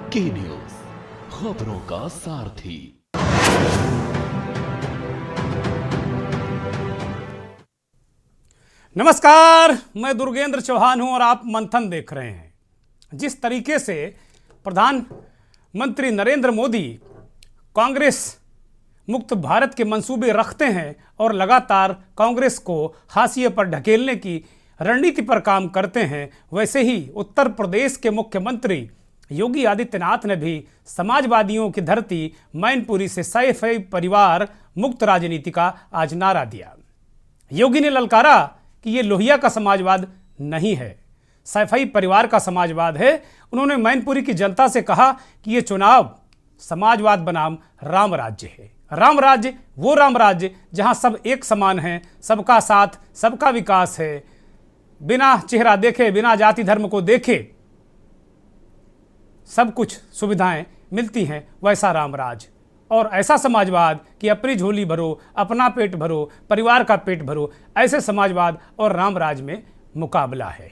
की न्यूज, खबरों का सारथी। नमस्कार, मैं दुर्गेंद्र चौहान हूं और आप मंथन देख रहे हैं। जिस तरीके से प्रधानमंत्री नरेंद्र मोदी कांग्रेस मुक्त भारत के मंसूबे रखते हैं और लगातार कांग्रेस को हाशिए पर ढकेलने की रणनीति पर काम करते हैं, वैसे ही उत्तर प्रदेश के मुख्यमंत्री योगी आदित्यनाथ ने भी समाजवादियों की धरती मैनपुरी से सैफई परिवार मुक्त राजनीति का आज नारा दिया। योगी ने ललकारा कि ये लोहिया का समाजवाद नहीं है, सैफई परिवार का समाजवाद है। उन्होंने मैनपुरी की जनता से कहा कि ये चुनाव समाजवाद बनाम राम राज्य है। राम राज्य वो राम राज्य जहां सब एक समान हैं, सबका साथ, सबका विकास है, बिना चेहरा देखे, बिना जाति धर्म को देखे सब कुछ सुविधाएं मिलती हैं, वैसा राम राज। और ऐसा समाजवाद कि अपनी झोली भरो, अपना पेट भरो, परिवार का पेट भरो, ऐसे समाजवाद और राम राज में मुकाबला है।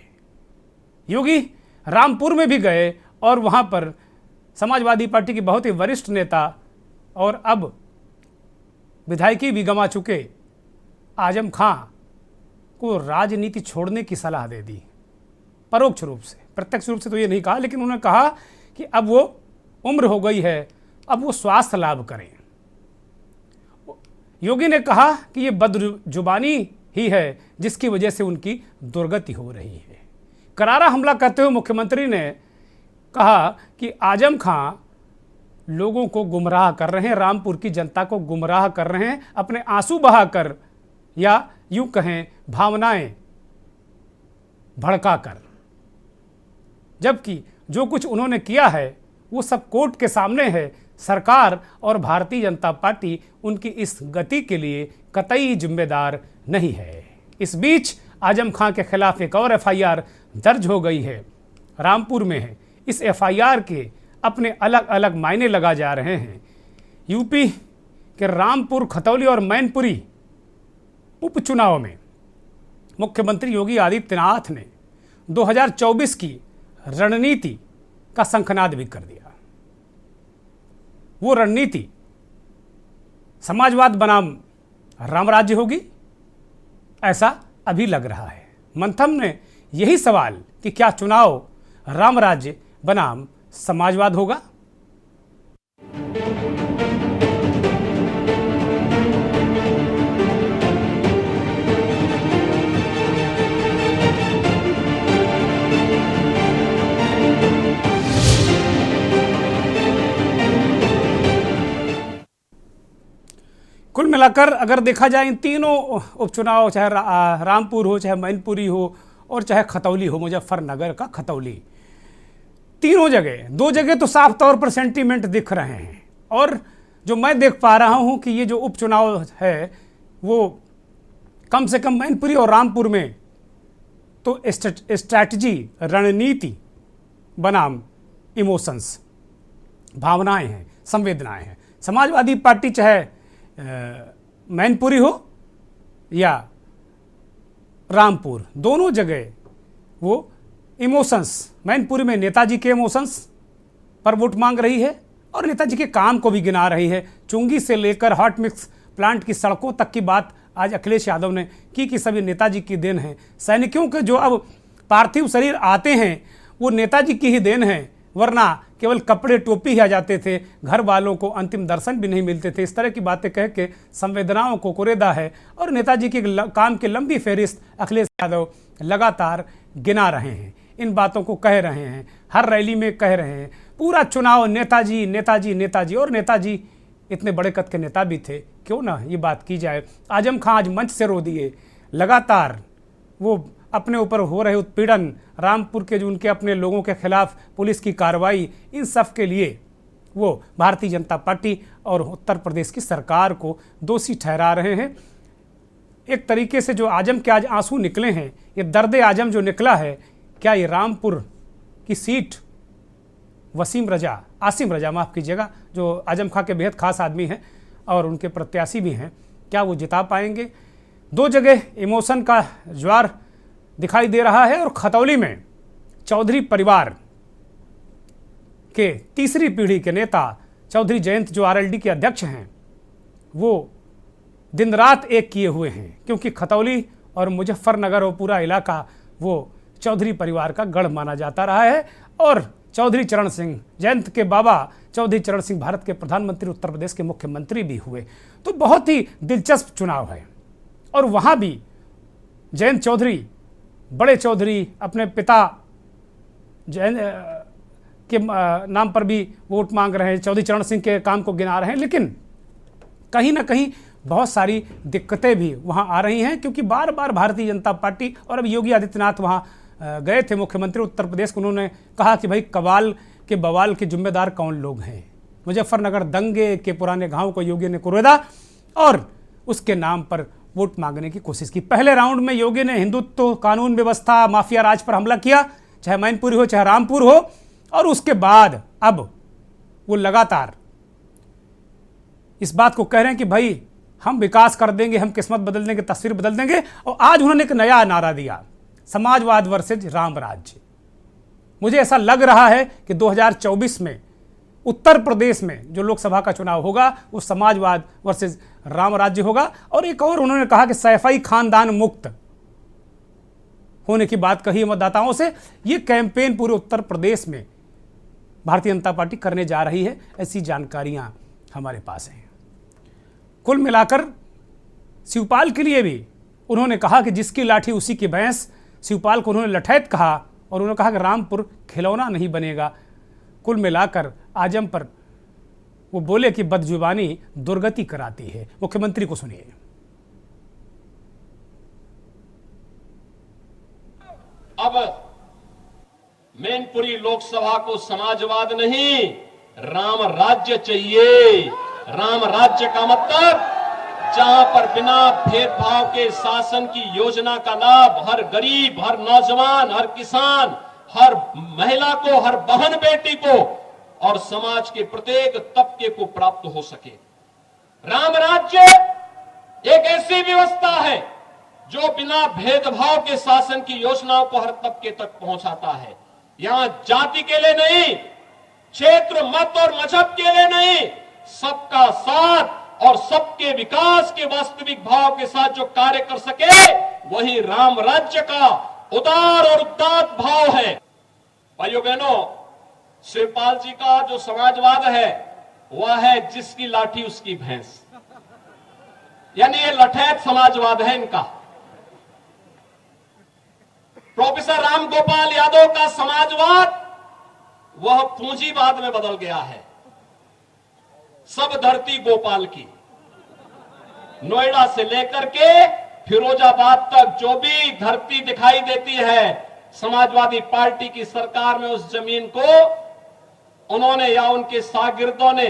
योगी रामपुर में भी गए और वहां पर समाजवादी पार्टी की बहुत ही वरिष्ठ नेता और अब विधायकी भी गंवा चुके आजम खां को राजनीति छोड़ने की सलाह दे दी। परोक्ष रूप से, प्रत्यक्ष रूप से तो ये नहीं कहा, लेकिन उन्होंने कहा कि अब वो उम्र हो गई है, अब वो स्वास्थ्य लाभ करें। योगी ने कहा कि ये बदजुबानी ही है जिसकी वजह से उनकी दुर्गति हो रही है। करारा हमला करते हुए मुख्यमंत्री ने कहा कि आजम खां लोगों को गुमराह कर रहे हैं, रामपुर की जनता को गुमराह कर रहे हैं, अपने आंसू बहाकर या यूं कहें भावनाएं भड़काकर। जबकि जो कुछ उन्होंने किया है वो सब कोर्ट के सामने है। सरकार और भारतीय जनता पार्टी उनकी इस गति के लिए कतई जिम्मेदार नहीं है। इस बीच आजम खां के खिलाफ एक और एफआईआर दर्ज हो गई है, रामपुर में है। इस एफआईआर के अपने अलग अलग मायने लगा जा रहे हैं। यूपी के रामपुर, खतौली और मैनपुरी उपचुनाव में मुख्यमंत्री योगी आदित्यनाथ ने 2024 की रणनीति का शंखनाद भी कर दिया। वो रणनीति समाजवाद बनाम राम राज्य होगी, ऐसा अभी लग रहा है। मंथन ने यही सवाल कि क्या चुनाव राम राज्य बनाम समाजवाद होगा। कुल मिलाकर अगर देखा जाए इन तीनों उपचुनाव, चाहे रामपुर हो, चाहे मैनपुरी हो और चाहे खतौली हो, मुजफ्फरनगर का खतौली, तीनों जगह, दो जगह तो साफ तौर पर सेंटीमेंट दिख रहे हैं। और जो मैं देख पा रहा हूं कि ये जो उपचुनाव है वो कम से कम मैनपुरी और रामपुर में तो स्ट्रैटेजी, रणनीति बनाम इमोशंस, भावनाएं हैं, संवेदनाएं हैं। समाजवादी पार्टी चाहे मैनपुरी हो या रामपुर, दोनों जगह वो इमोशंस, मैनपुरी में नेताजी के इमोशंस पर वोट मांग रही है और नेताजी के काम को भी गिना रही है। चुंगी से लेकर हॉट मिक्स प्लांट की सड़कों तक की बात आज अखिलेश यादव ने की कि सभी नेताजी की देन है। सैनिकों के जो अब पार्थिव शरीर आते हैं वो नेताजी की ही देन है, वरना केवल कपड़े टोपी ही आ जाते थे, घर वालों को अंतिम दर्शन भी नहीं मिलते थे। इस तरह की बातें कह के संवेदनाओं को कुरेदा है और नेताजी के काम की लंबी फहरिस्त अखिलेश यादव लगातार गिना रहे हैं, इन बातों को कह रहे हैं, हर रैली में कह रहे हैं। पूरा चुनाव नेताजी नेताजी नेताजी, और नेताजी इतने बड़े कद के नेता भी थे, क्यों ना ये बात की जाए। आजम खां आज मंच से रो दिए, लगातार वो अपने ऊपर हो रहे उत्पीड़न, रामपुर के जो उनके अपने लोगों के खिलाफ पुलिस की कार्रवाई, इन सब के लिए वो भारतीय जनता पार्टी और उत्तर प्रदेश की सरकार को दोषी ठहरा रहे हैं। एक तरीके से जो आजम के आज आंसू निकले हैं, ये दर्द आजम जो निकला है, क्या ये रामपुर की सीट आसिम रजा माफ़ कीजिएगा, जो आजम खां के बेहद खास आदमी हैं और उनके प्रत्याशी भी हैं, क्या वो जिता पाएंगे? दो जगह इमोशन का ज्वार दिखाई दे रहा है और खतौली में चौधरी परिवार के तीसरी पीढ़ी के नेता चौधरी जयंत जो आरएलडी के अध्यक्ष हैं, वो दिन रात एक किए हुए हैं, क्योंकि खतौली और मुजफ्फरनगर और पूरा इलाका वो चौधरी परिवार का गढ़ माना जाता रहा है। और चौधरी चरण सिंह, जयंत के बाबा चौधरी चरण सिंह भारत के प्रधानमंत्री, उत्तर प्रदेश के मुख्यमंत्री भी हुए। तो बहुत ही दिलचस्प चुनाव है। और वहाँ भी जयंत चौधरी, बड़े चौधरी, अपने पिता जयंत के नाम पर भी वोट मांग रहे हैं, चौधरी चरण सिंह के काम को गिना रहे हैं। लेकिन कहीं ना कहीं बहुत सारी दिक्कतें भी वहाँ आ रही हैं, क्योंकि बार बार भारतीय जनता पार्टी और अब योगी आदित्यनाथ वहाँ गए थे, मुख्यमंत्री उत्तर प्रदेश को, उन्होंने कहा कि भाई कबाल के बवाल के जिम्मेदार कौन लोग हैं। मुजफ्फरनगर दंगे के पुराने घाव को योगी ने कुरेदा और उसके नाम पर वोट मांगने की कोशिश की। पहले राउंड में योगी ने हिंदुत्व, कानून व्यवस्था, माफिया राज पर हमला किया, चाहे मैनपुरी हो चाहे रामपुर हो। और उसके बाद अब वो लगातार इस बात को कह रहे हैं कि भाई हम विकास कर देंगे, हम किस्मत बदल देंगे, तस्वीर बदल देंगे। और आज उन्होंने एक नया नारा दिया, समाजवाद वर्सेज राम राज्य। मुझे ऐसा लग रहा है कि 2024 में उत्तर प्रदेश में जो लोकसभा का चुनाव होगा वो समाजवाद वर्सेज राम राज्य होगा। और एक और उन्होंने कहा कि सैफई खानदान मुक्त होने की बात कही मतदाताओं से। ये कैंपेन पूरे उत्तर प्रदेश में भारतीय जनता पार्टी करने जा रही है, ऐसी जानकारियां हमारे पास हैं। कुल मिलाकर शिवपाल के लिए भी उन्होंने कहा कि जिसकी लाठी उसी की भैंस। शिवपाल को उन्होंने लठैत कहा और उन्होंने कहा कि रामपुर खिलौना नहीं बनेगा। कुल मिलाकर आजम पर वो बोले कि बदजुबानी दुर्गति कराती है। मुख्यमंत्री को सुनिए। अब मैनपुरी लोकसभा को समाजवाद नहीं, राम राज्य चाहिए। राम राज्य का मतलब जहां पर बिना भेदभाव के शासन की योजना का लाभ हर गरीब, हर नौजवान, हर किसान, हर महिला को, हर बहन बेटी को और समाज के प्रत्येक तबके को प्राप्त हो सके। राम राज्य एक ऐसी व्यवस्था है जो बिना भेदभाव के शासन की योजनाओं को हर तबके तक पहुंचाता है। यहां जाति के लिए नहीं, क्षेत्र, मत और मजहब के लिए नहीं, सबका साथ और सबके विकास के वास्तविक भाव के साथ जो कार्य कर सके वही राम राज्य का उदार और उदात्त भाव है। भाइयों बहनों, शिवपाल जी का जो समाजवाद है वह है जिसकी लाठी उसकी भैंस, यानी ये लठैत समाजवाद है इनका। प्रोफेसर राम गोपाल यादव का समाजवाद वह पूंजीवाद में बदल गया है। सब धरती गोपाल की, नोएडा से लेकर के फिरोजाबाद तक जो भी धरती दिखाई देती है, समाजवादी पार्टी की सरकार में उस जमीन को उन्होंने या उनके शागिर्दों ने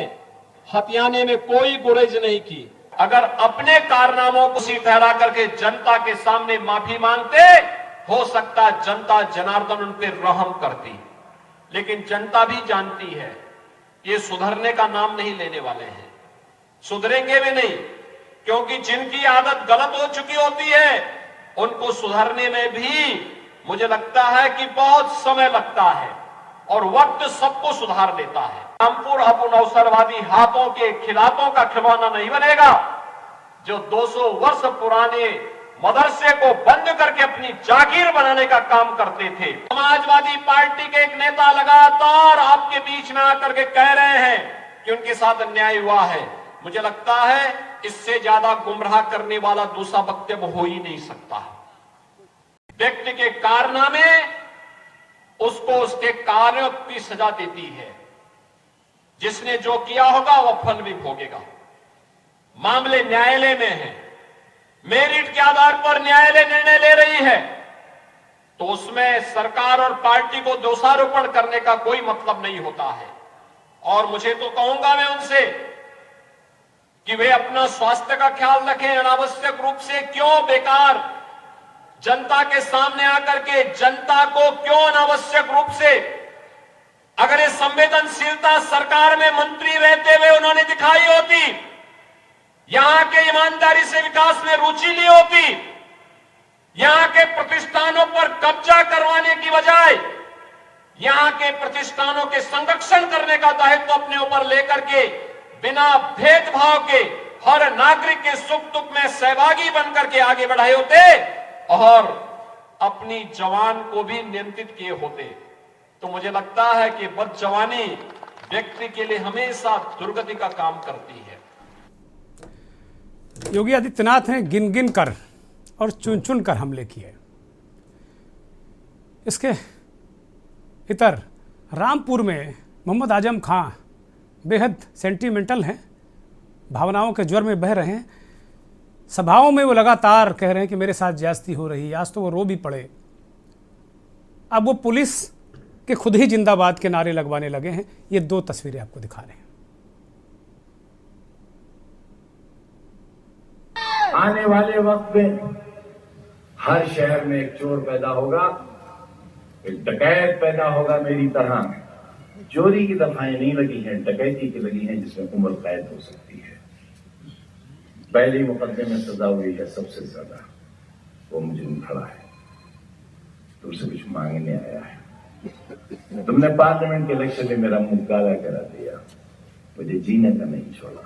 हथियाने में कोई गुरेज नहीं की। अगर अपने कारनामों को सी ठहरा करके जनता के सामने माफी मांगते, हो सकता जनता जनार्दन उन पर रहम करती। लेकिन जनता भी जानती है ये सुधरने का नाम नहीं लेने वाले हैं, सुधरेंगे भी नहीं, क्योंकि जिनकी आदत गलत हो चुकी होती है उनको सुधरने में भी मुझे लगता है कि बहुत समय लगता है और वक्त सबको सुधार देता है। रामपुर अब उन अवसरवादी हाथों के खिलाफों का खिलौना नहीं बनेगा जो 200 वर्ष पुराने मदरसे को बंद करके अपनी जागीर बनाने का काम करते थे। समाजवादी पार्टी के एक नेता लगातार आपके बीच में आकर के कह रहे हैं कि उनके साथ अन्याय हुआ है। मुझे लगता है इससे ज्यादा गुमराह करने वाला दूसरा वक्तव्य हो ही नहीं सकता। व्यक्ति के कारनामे उसको उसके कार्यों की सजा देती है। जिसने जो किया होगा वह फल भी भोगेगा। मामले न्यायालय में है, मेरिट के आधार पर न्यायालय निर्णय ले रही है, तो उसमें सरकार और पार्टी को दोषारोपण करने का कोई मतलब नहीं होता है। और मुझे तो कहूंगा मैं उनसे कि वे अपना स्वास्थ्य का ख्याल रखें। अनावश्यक रूप से क्यों बेकार जनता के सामने आकर के जनता को क्यों अनावश्यक रूप से, अगर ये संवेदनशीलता सरकार में मंत्री रहते हुए उन्होंने दिखाई होती, यहां के ईमानदारी से विकास में रुचि ली होती, यहां के प्रतिष्ठानों पर कब्जा करवाने की बजाय यहां के प्रतिष्ठानों के संरक्षण करने का दायित्व अपने ऊपर लेकर के बिना भेदभाव के हर नागरिक के सुख दुख में सहभागी बनकर के आगे बढ़ाए होते और अपनी जवान को भी नियंत्रित किए होते, तो मुझे लगता है कि बदजवानी व्यक्ति के लिए हमेशा दुर्गति का काम करती है। योगी आदित्यनाथ ने गिन गिन कर और चुन चुन कर हमले किए। इसके इतर रामपुर में मोहम्मद आजम खां बेहद सेंटिमेंटल हैं, भावनाओं के ज्वर में बह रहे हैं। सभाओं में वो लगातार कह रहे हैं कि मेरे साथ ज्यादती हो रही है। आज तो वो रो भी पड़े। अब वो पुलिस के खुद ही जिंदाबाद के नारे लगवाने लगे हैं। ये दो तस्वीरें आपको दिखा रहे हैं। आने वाले वक्त में हर शहर में एक चोर पैदा होगा, एक डकैत पैदा होगा मेरी तरह। चोरी की दफाएं नहीं लगी हैं, डकैती की लगी हैं जिसमें उम्र कैद हो सकती है। पहले मुकदमे में सजा हुई है सबसे ज्यादा, वो मुजरिम खड़ा है, तुमसे कुछ मांगने आया है। तुमने पार्लियामेंट के इलेक्शन में मेरा मुंह काला करा दिया, मुझे जीने का नहीं छोड़ा,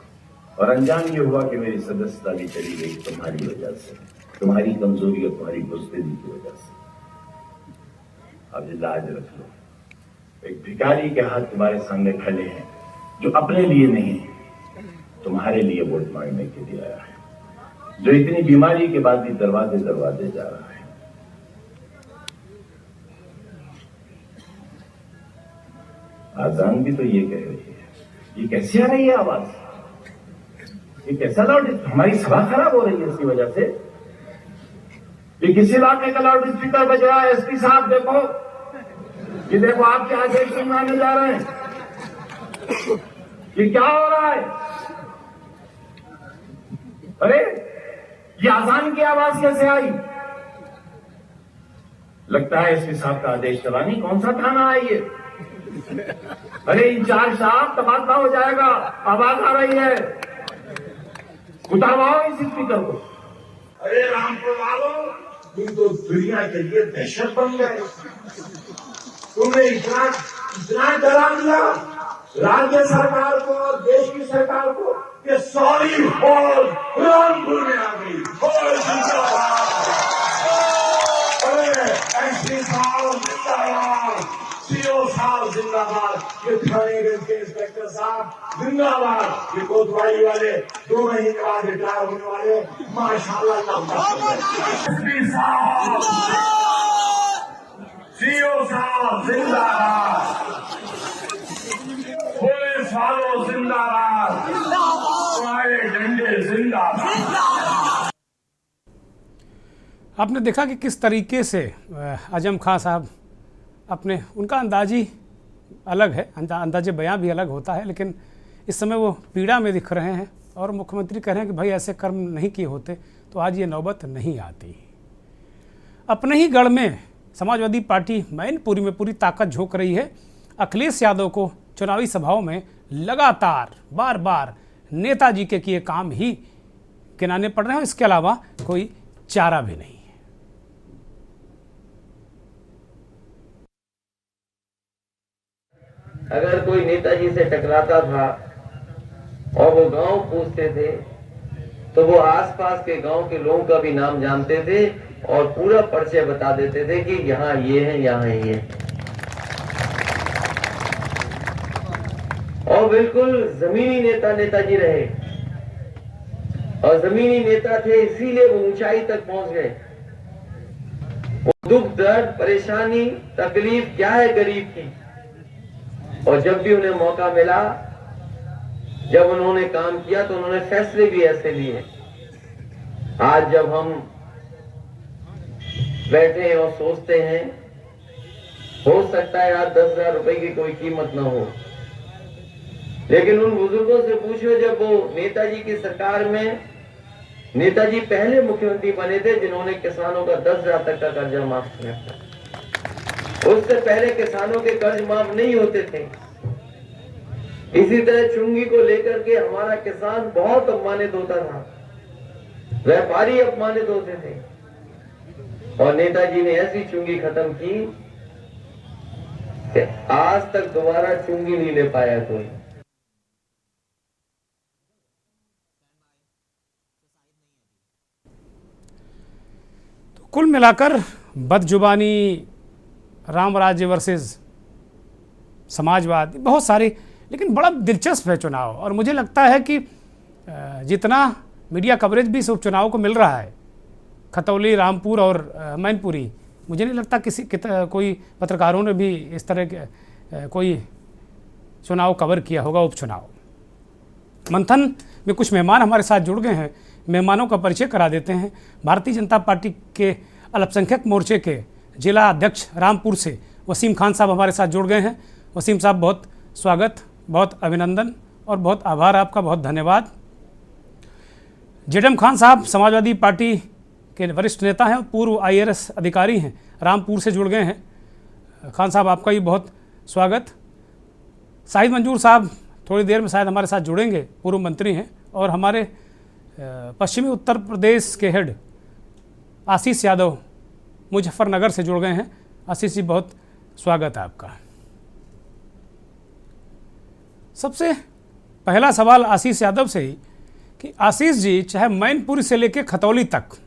और अंजाम ये हुआ कि मेरी सदस्यता भी चली गई तुम्हारी वजह से, तुम्हारी कमजोरी और तुम्हारी बुज़दिली की वजह से। अब ये लाज रख लो। एक भिखारी के हाथ तुम्हारे सामने खड़े हैं जो अपने लिए नहीं तुम्हारे लिए वोट मांगने के लिए आया है, जो इतनी बीमारी के बाद भी दरवाजे दरवाजे जा रहा है। आजान भी तो ये कह रही है, ये कैसे आ रही है आवाज, ये कैसा लाउड, हमारी सभा खराब हो रही है इसकी वजह से। ये किसी इलाके का लाउड स्पीकर बज रहा है। एसपी साहब देखो, ये देखो आपके आदेश सुनाने जा रहे हैं, ये क्या हो रहा है? अरे ये आजान की आवाज कैसे आई? लगता है एसपी साहब का आदेश चलानी। कौन सा थाना है ये? अरे इंचार्ज साहब तबादला हो जाएगा, आवाज आ रही है, उतारवाओ इस स्पीकर को। अरे रामपुर वालों, तुम तो दुनिया के लिए दहशत बन गए। तुमने इतना डरा दिया राज्य सरकार को और देश की सरकार को कि सॉरी फॉल रामपुर में आ गई। अरे एसपी साहब जिंदाबाद, सीओ साहब जिंदाबाद, ये थानेगंज के इंस्पेक्टर साहब जिंदाबाद, ये कोतवाली वाले 2 महीने के बाद रिटायर होने वाले माशाल्लाह का एसपी साहब, सीओ साहब जिंदाबाद, पुलिस वालों जिंदाबाद, तुम्हारे डंडे जिंदाबाद। आपने देखा कि किस तरीके से आजम खां साहब अपने, उनका अंदाज ही अलग है, अंदाजे बयां भी अलग होता है, लेकिन इस समय वो पीड़ा में दिख रहे हैं और मुख्यमंत्री कह रहे हैं कि भाई ऐसे कर्म नहीं किए होते तो आज ये नौबत नहीं आती। अपने ही गढ़ में समाजवादी पार्टी मैनपुरी में पूरी ताकत झोंक रही है। अखिलेश यादव को चुनावी सभाओं में लगातार बार बार नेताजी के किए काम ही गिनाने पड़ रहे हैं, इसके अलावा कोई चारा भी नहीं है। अगर कोई नेताजी से टकराता था और वो गांव पूछते थे तो वो आसपास के गांव के लोगों का भी नाम जानते थे और पूरा परिचय बता देते थे कि यहाँ ये है, यहाँ ये है। और बिल्कुल जमीनी नेता नेताजी रहे और जमीनी नेता थे, इसीलिए वो ऊंचाई तक पहुंच गए। वो दुख दर्द परेशानी तकलीफ क्या है गरीब की, और जब भी उन्हें मौका मिला, जब उन्होंने काम किया तो उन्होंने फैसले भी ऐसे लिए। आज जब हम बैठे हैं और सोचते हैं, हो सकता है आज 10,000 रुपए की कोई कीमत ना हो, लेकिन उन बुजुर्गों से पूछो जब वो नेताजी की सरकार में, नेताजी पहले मुख्यमंत्री बने थे जिन्होंने किसानों का 10,000 तक का कर्जा माफ किया था। उससे पहले किसानों के कर्ज माफ नहीं होते थे। इसी तरह चुंगी को लेकर के हमारा किसान बहुत अपमानित होता था, व्यापारी अपमानित होते थे, और नेताजी ने ऐसी चुंगी खत्म की कि आज तक दोबारा चुंगी नहीं ले पाया कोई। तो कुल मिलाकर बदजुबानी, राम राज्य वर्सेस समाजवाद, बहुत सारी, लेकिन बड़ा दिलचस्प है चुनाव। और मुझे लगता है कि जितना मीडिया कवरेज भी इस उपचुनाव को मिल रहा है, खतौली, रामपुर और मैनपुरी, मुझे नहीं लगता कोई पत्रकारों ने भी इस तरह के कोई चुनाव कवर किया होगा, उपचुनाव। मंथन में कुछ मेहमान हमारे साथ जुड़ गए हैं, मेहमानों का परिचय करा देते हैं। भारतीय जनता पार्टी के अल्पसंख्यक मोर्चे के जिला अध्यक्ष रामपुर से वसीम खान साहब हमारे साथ जुड़ गए हैं। वसीम साहब, बहुत स्वागत, बहुत अभिनंदन और बहुत आभार आपका, बहुत धन्यवाद। जेडम खान साहब समाजवादी पार्टी के वरिष्ठ नेता हैं, पूर्व IAS अधिकारी हैं, रामपुर से जुड़ गए हैं। खान साहब, आपका भी बहुत स्वागत। शाहिद मंजूर साहब थोड़ी देर में शायद हमारे साथ जुड़ेंगे, पूर्व मंत्री हैं। और हमारे पश्चिमी उत्तर प्रदेश के हेड आशीष यादव मुजफ्फरनगर से जुड़ गए हैं। आशीष जी, बहुत स्वागत है आपका। सबसे पहला सवाल आशीष यादव से ही कि आशीष जी, चाहे मैनपुरी से लेकर खतौली तक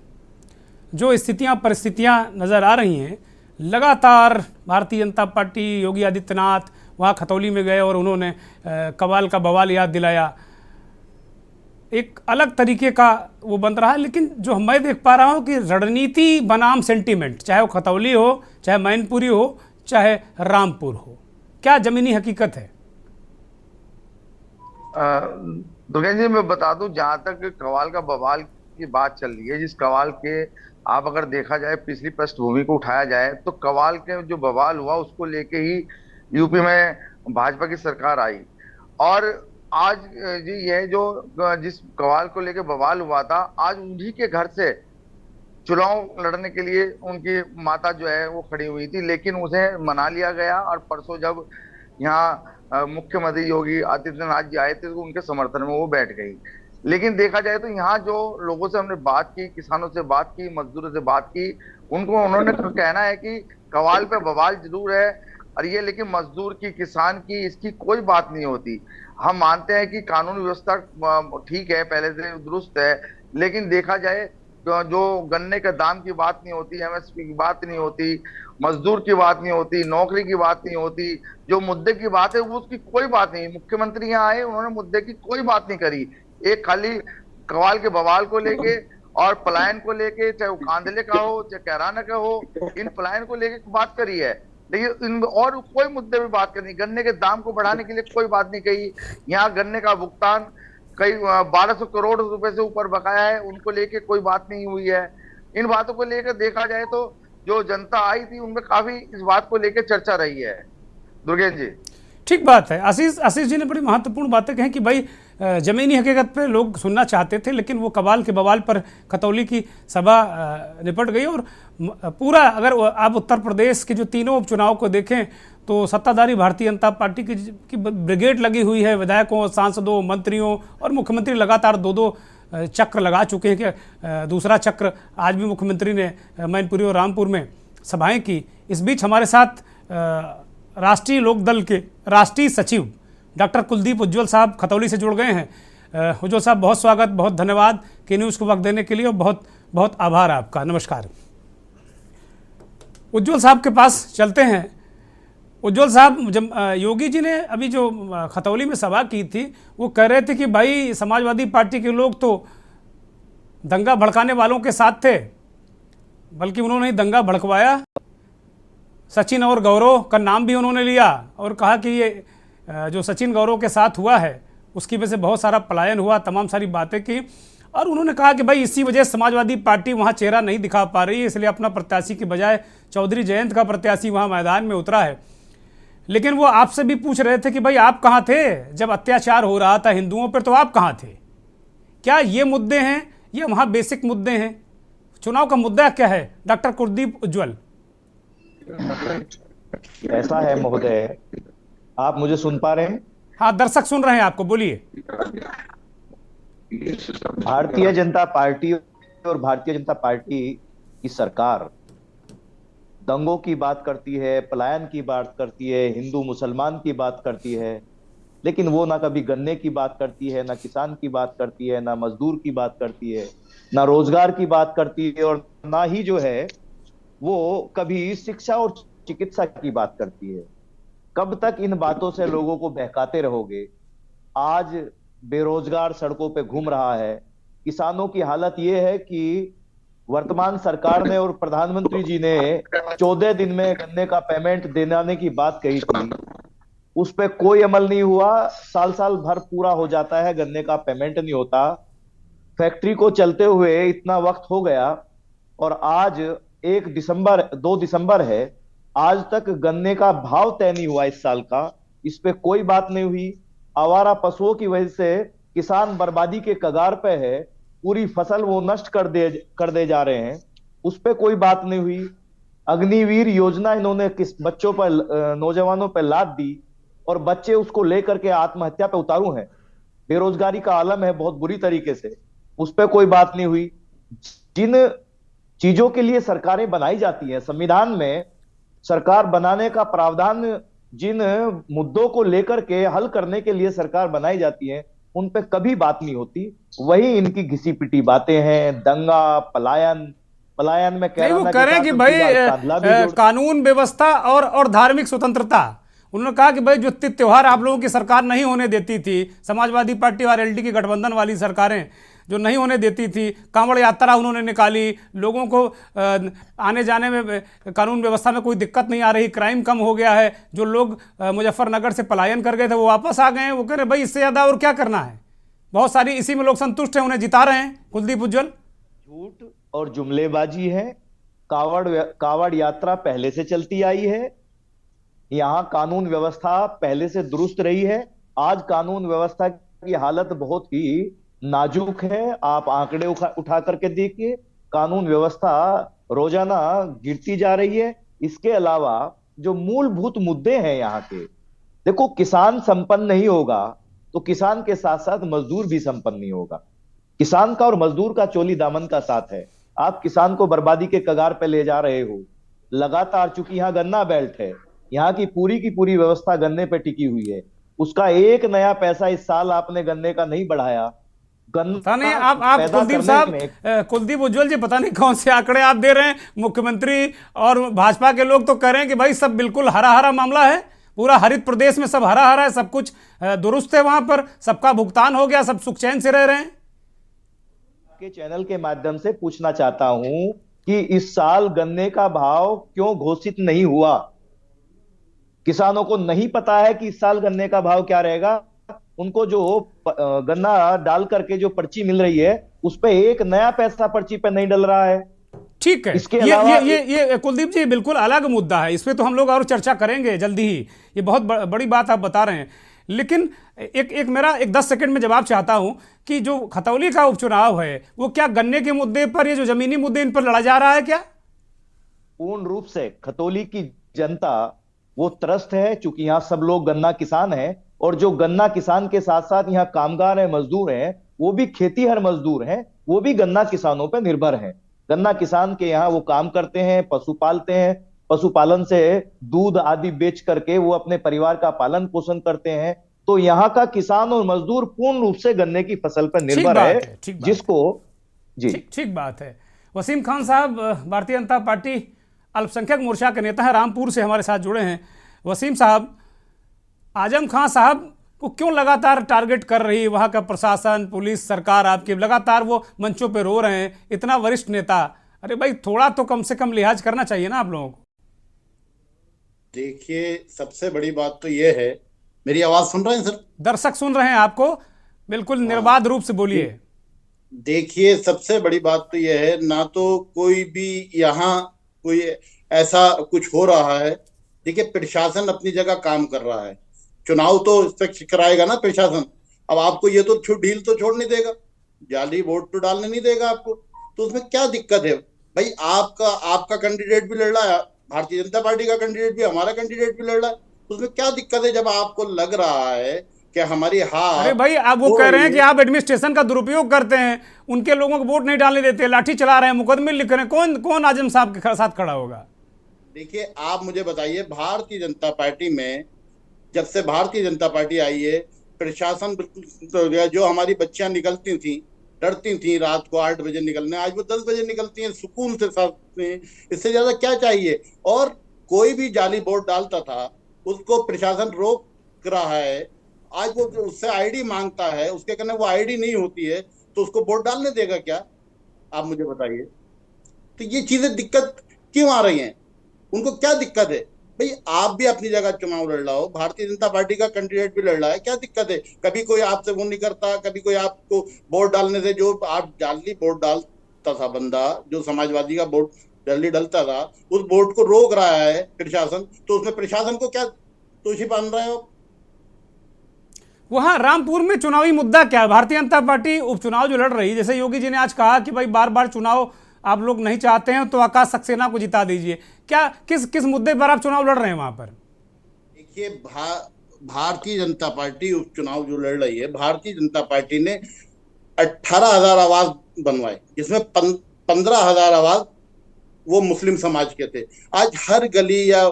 जो स्थितियां परिस्थितियां नज़र आ रही हैं, लगातार भारतीय जनता पार्टी, योगी आदित्यनाथ वहाँ खतौली में गए और उन्होंने कवाल का बवाल याद दिलाया। एक अलग तरीके का वो बन रहा है, लेकिन जो मैं देख पा रहा हूँ कि रणनीति बनाम सेंटीमेंट, चाहे वो खतौली हो, चाहे मैनपुरी हो, चाहे रामपुर हो, क्या ज़मीनी हकीकत है? दुर्गेश जी, मैं बता दूं, जहां तक कवाल का बवाल की बात चल रही है, जिस कवाल के आप अगर देखा जाए, पिछली पृष्ठभूमि को उठाया जाए, तो कवाल के जो बवाल हुआ उसको लेके ही यूपी में भाजपा की सरकार आई। और आज जी यह जो जिस कवाल को लेके बवाल हुआ था, आज उन्हीं के घर से चुनाव लड़ने के लिए उनकी माता जो है वो खड़ी हुई थी, लेकिन उसे मना लिया गया। और परसों जब यहाँ मुख्यमंत्री योगी आदित्यनाथ जी आए थे तो उनके समर्थन में वो बैठ गई। लेकिन देखा जाए तो यहाँ जो लोगों से हमने बात की, किसानों से बात की, मजदूरों से बात की, उन्होंने कहना है कि कवाल पे बवाल जरूर है और ये, लेकिन मजदूर की, किसान की, इसकी कोई बात नहीं होती। हम मानते हैं कि कानून व्यवस्था ठीक है, पहले से दुरुस्त है, लेकिन देखा जाए जो गन्ने के दाम की बात नहीं होती, MSP की बात नहीं होती, मजदूर की बात नहीं होती, नौकरी की बात नहीं होती, जो मुद्दे की बात है वो उसकी कोई बात नहीं। मुख्यमंत्री यहाँ आए, उन्होंने मुद्दे की कोई बात नहीं करी, एक खाली कवाल के बवाल को लेके और पलायन को लेके, चाहे वो कांदले का हो चाहे कैराना का हो, इन पलायन को लेके बात करी है, लेकिन इन और कोई मुद्दे में बात करनी। गन्ने के दाम को बढ़ाने के लिए कोई बात नहीं कही। यहाँ गन्ने का भुगतान कई 1200 करोड़ रुपए से ऊपर बकाया है, उनको लेके कोई बात नहीं हुई है। इन बातों को लेकर देखा जाए तो जो जनता आई थी उनमें काफी इस बात को लेकर चर्चा रही है। दुर्गेश जी, ठीक बात है। आशीष जी ने बड़ी महत्वपूर्ण बातें कही कि भाई जमीनी हकीकत पे लोग सुनना चाहते थे, लेकिन वो कवाल के बवाल पर खतौली की सभा निपट गई। और पूरा अगर आप उत्तर प्रदेश के जो तीनों उपचुनाव को देखें तो सत्ताधारी भारतीय जनता पार्टी की ब्रिगेड लगी हुई है, विधायकों, सांसदों, मंत्रियों और मुख्यमंत्री लगातार दो चक्र लगा चुके हैं कि दूसरा चक्र आज भी मुख्यमंत्री ने मैनपुरी और रामपुर में सभाएं की। इस बीच हमारे साथ राष्ट्रीय लोकदल के राष्ट्रीय सचिव डॉक्टर कुलदीप उज्ज्वल साहब खतौली से जुड़ गए हैं। उज्ज्वल साहब, बहुत स्वागत, बहुत धन्यवाद कि न्यूज़ को वक्त देने के लिए, और बहुत बहुत आभार आपका। नमस्कार। उज्ज्वल साहब के पास चलते हैं। उज्ज्वल साहब, जब योगी जी ने अभी जो खतौली में सभा की थी, वो कह रहे थे कि भाई समाजवादी पार्टी के लोग तो दंगा भड़काने वालों के साथ थे, बल्कि उन्होंने दंगा भड़कवाया। सचिन और गौरव का नाम भी उन्होंने लिया और कहा कि ये जो सचिन गौरव के साथ हुआ है उसकी वजह से बहुत सारा पलायन हुआ, तमाम सारी बातें की। और उन्होंने कहा कि भाई इसी वजह से समाजवादी पार्टी वहाँ चेहरा नहीं दिखा पा रही है, इसलिए अपना प्रत्याशी की बजाय चौधरी जयंत का प्रत्याशी वहाँ मैदान में उतरा है। लेकिन वो आपसे भी पूछ रहे थे कि भाई आप कहाँ थे जब अत्याचार हो रहा था हिंदुओं पर, तो आप कहाँ थे? क्या ये मुद्दे हैं, ये वहाँ बेसिक मुद्दे हैं? चुनाव का मुद्दा क्या है डॉक्टर कुलदीप उज्ज्वल? ऐसा है महोदय, आप मुझे सुन पा रहे हैं? हाँ, दर्शक सुन रहे हैं आपको, बोलिए। भारतीय जनता पार्टी और भारतीय जनता पार्टी की सरकार दंगों की बात करती है, पलायन की बात करती है, हिंदू मुसलमान की बात करती है, लेकिन वो ना कभी गन्ने की बात करती है, ना किसान की बात करती है, ना मजदूर की बात करती है, ना रोजगार की बात करती है, और ना ही जो है वो कभी शिक्षा और चिकित्सा की बात करती है। कब तक इन बातों से लोगों को बहकाते रहोगे? आज बेरोजगार सड़कों पे घूम रहा है। किसानों की हालत ये है कि वर्तमान सरकार ने और प्रधानमंत्री जी ने 14 दिन में गन्ने का पेमेंट देने की बात कही थी, उस पे कोई अमल नहीं हुआ। साल साल भर पूरा हो जाता है, गन्ने का पेमेंट नहीं होता। फैक्ट्री को चलते हुए इतना वक्त हो गया और आज 2 दिसंबर है, आज तक गन्ने का भाव तय नहीं हुआ इस साल का। इस पे कोई बात नहीं हुई। आवारा पशुओं की वजह से किसान बर्बादी के कगार पे है, पूरी फसल वो नष्ट कर दे जा रहे हैं, उस पे कोई बात नहीं हुई। अग्निवीर योजना इन्होंने किस बच्चों पर, नौजवानों पर लाद दी और बच्चे उसको लेकर के आत्महत्या पे उतारू हैं। बेरोजगारी का आलम है बहुत बुरी तरीके से, उस पर कोई बात नहीं हुई। जिन चीजों के लिए सरकारें बनाई जाती हैं, संविधान में सरकार बनाने का प्रावधान, जिन मुद्दों को लेकर के हल करने के लिए सरकार बनाई जाती है, उन पे कभी बात नहीं होती। वही इनकी घिसी पिटी बातें हैं, दंगा, पलायन में नहीं, वो कह रहे हैं कि भाई कानून व्यवस्था और धार्मिक स्वतंत्रता। उन्होंने कहा कि भाई जो त्योहार आप लोगों की सरकार नहीं होने देती थी, समाजवादी पार्टी और एलडी की गठबंधन वाली सरकारें जो नहीं होने देती थी, कांवड़ यात्रा उन्होंने निकाली, लोगों को आने जाने में, कानून व्यवस्था में कोई दिक्कत नहीं आ रही, क्राइम कम हो गया है, जो लोग मुजफ्फरनगर से पलायन कर गए थे वो वापस आ गए हैं। वो कह रहे भाई इससे ज़्यादा और क्या करना है? बहुत सारी इसी में लोग संतुष्ट हैं, उन्हें जिता रहे हैं। कुलदीप उज्ज्वल, झूठ और जुमलेबाजी है। कावड़ यात्रा पहले से चलती आई है, यहाँ कानून व्यवस्था पहले से दुरुस्त रही है। आज कानून व्यवस्था की हालत बहुत ही नाजुक है। आप आंकड़े उठा करके देखिए, कानून व्यवस्था रोजाना गिरती जा रही है। इसके अलावा जो मूलभूत मुद्दे हैं यहाँ के, देखो, किसान संपन्न नहीं होगा तो किसान के साथ साथ मजदूर भी संपन्न नहीं होगा। किसान का और मजदूर का चोली दामन का साथ है। आप किसान को बर्बादी के कगार पे ले जा रहे हो लगातार, चूंकि यहाँ गन्ना बेल्ट है, यहाँ की पूरी व्यवस्था गन्ने पे टिकी हुई है। उसका एक नया पैसा इस साल आपने गन्ने का नहीं बढ़ाया। पता नहीं आप कुलदीप साहब, कुलदीप उज्ज्वल जी, पता नहीं कौन से आंकड़े आप दे रहे हैं। मुख्यमंत्री और भाजपा के लोग तो कह रहे हैं कि भाई सब बिल्कुल हरा हरा मामला है, पूरा हरित प्रदेश में सब हरा हरा है, सब कुछ दुरुस्त है, वहां पर सबका भुगतान हो गया, सब सुख चैन से रह रहे हैं। के चैनल के माध्यम से पूछना चाहता हूं कि इस साल गन्ने का भाव क्यों घोषित नहीं हुआ? किसानों को नहीं पता है कि इस साल गन्ने का भाव क्या रहेगा। उनको जो गन्ना डाल करके जो पर्ची मिल रही है, उस पे एक नया पैसा पर्ची पे नहीं डल रहा है। ठीक है, इसके अलावा ये कुलदीप जी बिल्कुल अलग मुद्दा है, इस पे तो हम लोग और चर्चा करेंगे जल्दी ही। ये बहुत बड़ी बात आप बता रहे हैं, लेकिन मेरा 10 सेकंड में जवाब चाहता हूं कि जो खतौली का उपचुनाव है वो क्या गन्ने के मुद्दे पर, ये जो जमीनी मुद्दे, इन पर लड़ा जा रहा है क्या? पूर्ण रूप से खतौली की जनता वो त्रस्त है, चूंकि यहाँ सब लोग गन्ना किसान हैं, और जो गन्ना किसान के साथ साथ यहाँ कामगार हैं, मजदूर हैं, वो भी खेतीहर मजदूर हैं, वो भी गन्ना किसानों पर निर्भर हैं। गन्ना किसान के यहाँ वो काम करते हैं, पशु पालते हैं, पशुपालन से दूध आदि बेच करके वो अपने परिवार का पालन पोषण करते हैं। तो यहाँ का किसान और मजदूर पूर्ण रूप से गन्ने की फसल पर निर्भर है, जिसको जी ठीक बात है। वसीम खान साहब भारतीय जनता पार्टी अल्पसंख्यक मोर्चा के नेता है, रामपुर से हमारे साथ जुड़े हैं। वसीम साहब, आजम खान साहब को क्यों लगातार टारगेट कर रही है वहाँ का प्रशासन, पुलिस, सरकार? आपकी लगातार वो मंचों पे रो रहे हैं, इतना वरिष्ठ नेता। अरे भाई थोड़ा तो कम से कम लिहाज करना चाहिए ना आप लोगों को। देखिए, सबसे बड़ी बात तो ये है, मेरी आवाज सुन रहे हैं सर? दर्शक सुन रहे हैं आपको, बिल्कुल निर्बाध रूप से बोलिए। देखिए, सबसे बड़ी बात तो ये है, ना तो कोई भी यहाँ कोई ऐसा कुछ हो रहा है। देखिए, प्रशासन अपनी जगह काम कर रहा है, चुनाव तो कराएगा ना प्रशासन। अब आपको ये तो ढील तो छोड़ नहीं देगा, जाली वोट तो डालने नहीं देगा आपको, तो उसमें क्या दिक्कत है भाई? आपका कैंडिडेट भी लड़ रहा है, भारतीय जनता पार्टी का कैंडिडेट भी, हमारा कैंडिडेट भी लड़ रहा है, उसमें क्या दिक्कत है जब आपको लग रहा है कि हमारी हार? अरे भाई, आप वो कह रहे हैं कि आप एडमिनिस्ट्रेशन का दुरुपयोग करते हैं, उनके लोगों को वोट नहीं डालने देते, लाठी चला रहे हैं, मुकदमे लिख रहे हैं। कौन आजम साहब के साथ खड़ा होगा? देखिए, आप मुझे बताइए, भारतीय जनता पार्टी में जब से भारतीय जनता पार्टी आई है, प्रशासन बिल्कुल, जो हमारी बच्चियां निकलती थी, डरती थी रात को 8 बजे निकलने, आज वो 10 बजे निकलती हैं सुकून से साथ में। इससे ज्यादा क्या चाहिए? और कोई भी जाली वोट डालता था उसको प्रशासन रोक रहा है। आज वो उससे आईडी मांगता है, उसके कहने वो आईडी नहीं होती है तो उसको वोट डालने देगा क्या? आप मुझे बताइए। तो ये चीजें दिक्कत क्यों आ रही हैं? उनको क्या दिक्कत है? भाई, आप भी अपनी जगह चुनाव लड़ रहा हो, भारतीय जनता पार्टी का कैंडिडेट भी लड़ रहा है, क्या दिक्कत है? कभी कोई आपसे वो नहीं करता, कभी कोई आपको वोट डालने से, जो आप जाली वोट डालता था बंदा, जो समाजवादी का वोट जल्दी डलता था, उस वोट को रोक रहा है प्रशासन, तो उसमें प्रशासन को क्या दोषी मान रहे हो? वहां रामपुर में चुनावी मुद्दा क्या है? भारतीय जनता पार्टी उपचुनाव जो लड़ रही है, जैसे योगी जी ने आज कहा कि भाई बार बार चुनाव आप लोग नहीं चाहते हैं तो आकाश सक्सेना को जिता दीजिए, क्या किस मुद्दे पर आप चुनाव लड़ रहे हैं वहां पर? देखिए, भारतीय जनता पार्टी उपचुनाव जो लड़ रही है, भारतीय जनता पार्टी ने 18,000 आवाज बनवाए, जिसमें 15,000 आवाज वो मुस्लिम समाज के थे। आज हर गली या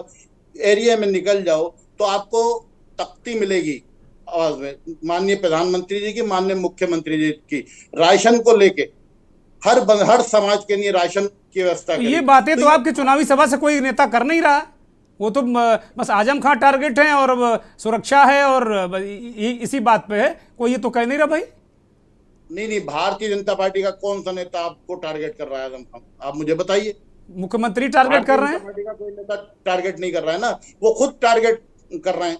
एरिया में निकल जाओ तो आपको तख्ती मिलेगी आवाज में, माननीय प्रधानमंत्री जी की, माननीय मुख्यमंत्री जी की, राशन को लेके हर समाज के लिए राशन की व्यवस्था। ये बातें तो आपकी चुनावी सभा से कोई नेता कर नहीं रहा, वो तो बस आजम खान टारगेट है और सुरक्षा है और इसी बात पे है, कोई ये तो कह नहीं रहा भाई। नहीं, भारतीय जनता पार्टी का कौन सा नेता आपको टारगेट कर रहा है आजम खान? आप मुझे बताइए। मुख्यमंत्री टारगेट कर रहे हैं? पार्टी का कोई नेता टारगेट नहीं कर रहा है ना, वो खुद टारगेट कर रहे हैं।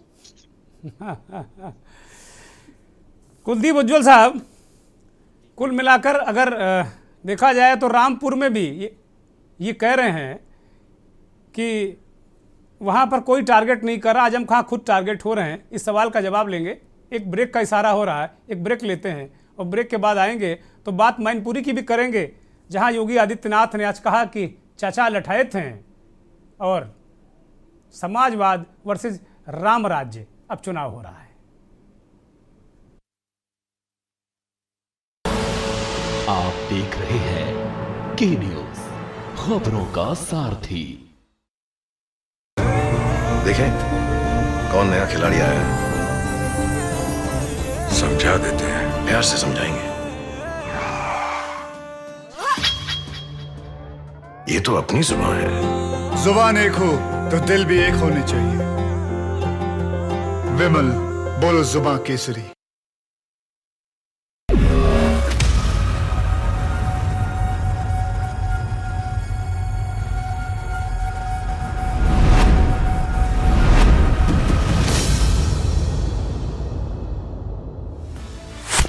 कुलदीप उज्ज्वल साहब, कुल मिलाकर अगर देखा जाए तो रामपुर में भी ये कह रहे हैं कि वहाँ पर कोई टारगेट नहीं कर रहा, आजम खां खुद टारगेट हो रहे हैं। इस सवाल का जवाब लेंगे, एक ब्रेक का इशारा हो रहा है, एक ब्रेक लेते हैं और ब्रेक के बाद आएंगे तो बात मैनपुरी की भी करेंगे, जहाँ योगी आदित्यनाथ ने आज कहा कि चाचा लठायत हैं और समाजवाद वर्सेस राम राज्य, अब चुनाव हो रहा है। आप देख रहे हैं के न्यूज, खबरों का सारथी। देखें कौन नया खिलाड़ी आया है, समझा देते हैं, प्यार से समझाएंगे। ये तो अपनी जुबान है। जुबान एक हो तो दिल भी एक होने चाहिए। विमल, बोलो जुबान केसरी।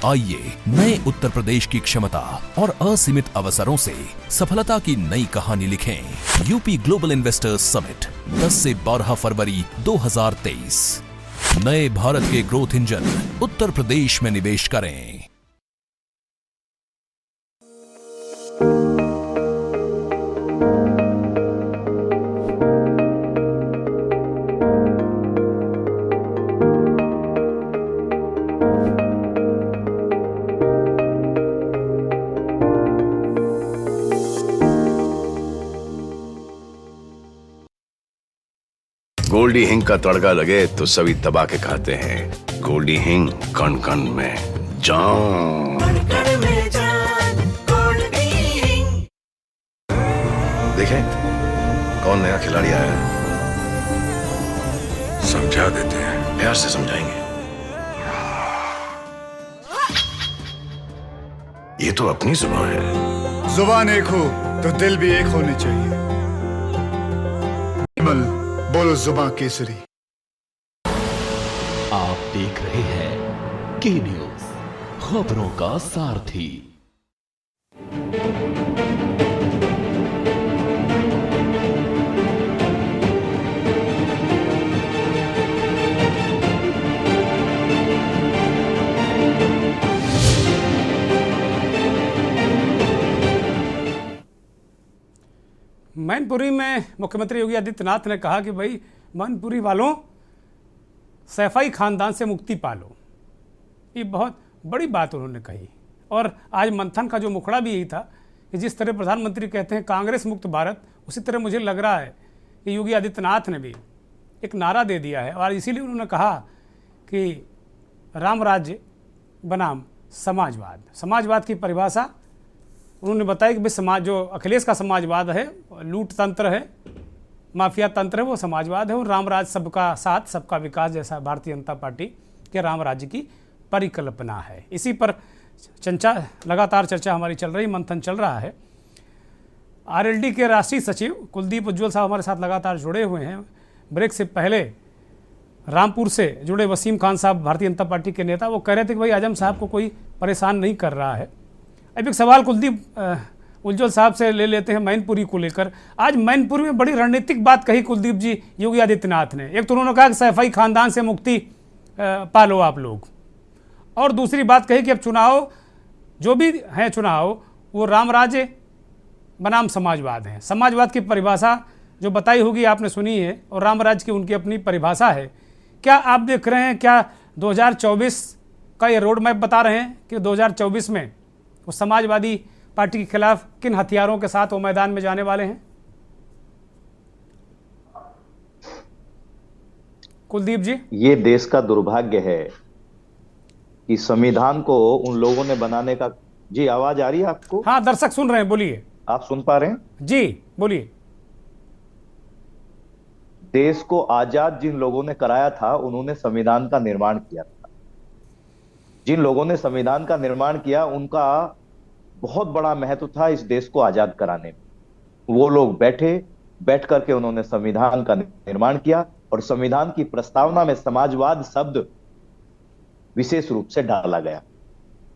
आइए नए उत्तर प्रदेश की क्षमता और असीमित अवसरों से सफलता की नई कहानी लिखें। यूपी ग्लोबल इन्वेस्टर्स समिट 10 से 12 फरवरी 2023। नए भारत के ग्रोथ इंजन उत्तर प्रदेश में निवेश करें। गोल्डी हिंग का तड़का लगे तो सभी दबा के खाते हैं। गोल्डी हिंग, कण कण में जान। देखें कौन नया खिलाड़ी आया है, समझा देते हैं, प्यार से समझाएंगे। ये तो अपनी जुबान है। जुबान एक हो तो दिल भी एक होने चाहिए। विमल, बोलो जुबान केसरी। आप देख रहे हैं के न्यूज, खबरों का सारथी। मैनपुरी में मुख्यमंत्री योगी आदित्यनाथ ने कहा कि भाई मैनपुरी वालों, सैफई खानदान से मुक्ति पालो। ये बहुत बड़ी बात उन्होंने कही। और आज मंथन का जो मुखड़ा भी यही था कि जिस तरह प्रधानमंत्री कहते हैं कांग्रेस मुक्त भारत, उसी तरह मुझे लग रहा है कि योगी आदित्यनाथ ने भी एक नारा दे दिया है और इसीलिए उन्होंने कहा कि राम राज्य बनाम समाजवाद। समाजवाद की परिभाषा उन्होंने बताया कि भाई समाज जो अखिलेश का समाजवाद है लूट तंत्र है, माफिया तंत्र है, वो समाजवाद है, और राम राज्य सबका साथ सबका विकास जैसा भारतीय जनता पार्टी के राम राज्य की परिकल्पना है। इसी पर लगातार चर्चा हमारी चल रही, मंथन चल रहा है। आरएलडी के राष्ट्रीय सचिव कुलदीप उज्ज्वल साहब हमारे साथ लगातार जुड़े हुए हैं। ब्रेक से पहले रामपुर से जुड़े वसीम खान साहब, भारतीय जनता पार्टी के नेता, वो कह रहे थे कि भाई आजम साहब को कोई परेशान नहीं कर रहा है। अब एक सवाल कुलदीप उज्ज्वल साहब से ले लेते हैं मैनपुरी को लेकर। आज मैनपुरी में बड़ी रणनीतिक बात कही कुलदीप जी योगी आदित्यनाथ ने। एक तो उन्होंने कहा कि सैफई खानदान से मुक्ति पालो आप लोग, और दूसरी बात कही कि अब चुनाव जो भी हैं चुनाव वो राम राज्य बनाम समाजवाद हैं। समाजवाद की परिभाषा जो बताई होगी आपने सुनी है, और राम राज्य की उनकी अपनी परिभाषा है। क्या आप देख रहे हैं, क्या 2024 का ये रोड मैप बता रहे हैं कि 2024 में वो समाजवादी पार्टी के खिलाफ किन हथियारों के साथ वो मैदान में जाने वाले हैं? कुलदीप जी, ये देश का दुर्भाग्य है कि संविधान को उन लोगों ने बनाने का। जी आवाज आ रही है आपको? हाँ, दर्शक सुन रहे हैं, बोलिए। आप सुन पा रहे हैं? जी बोलिए। देश को आजाद जिन लोगों ने कराया था उन्होंने संविधान का निर्माण किया था। जिन लोगों ने संविधान का निर्माण किया उनका बहुत बड़ा महत्व था इस देश को आजाद कराने में। वो लोग बैठ करके उन्होंने संविधान का निर्माण किया, और संविधान की प्रस्तावना में समाजवाद शब्द विशेष रूप से डाला गया।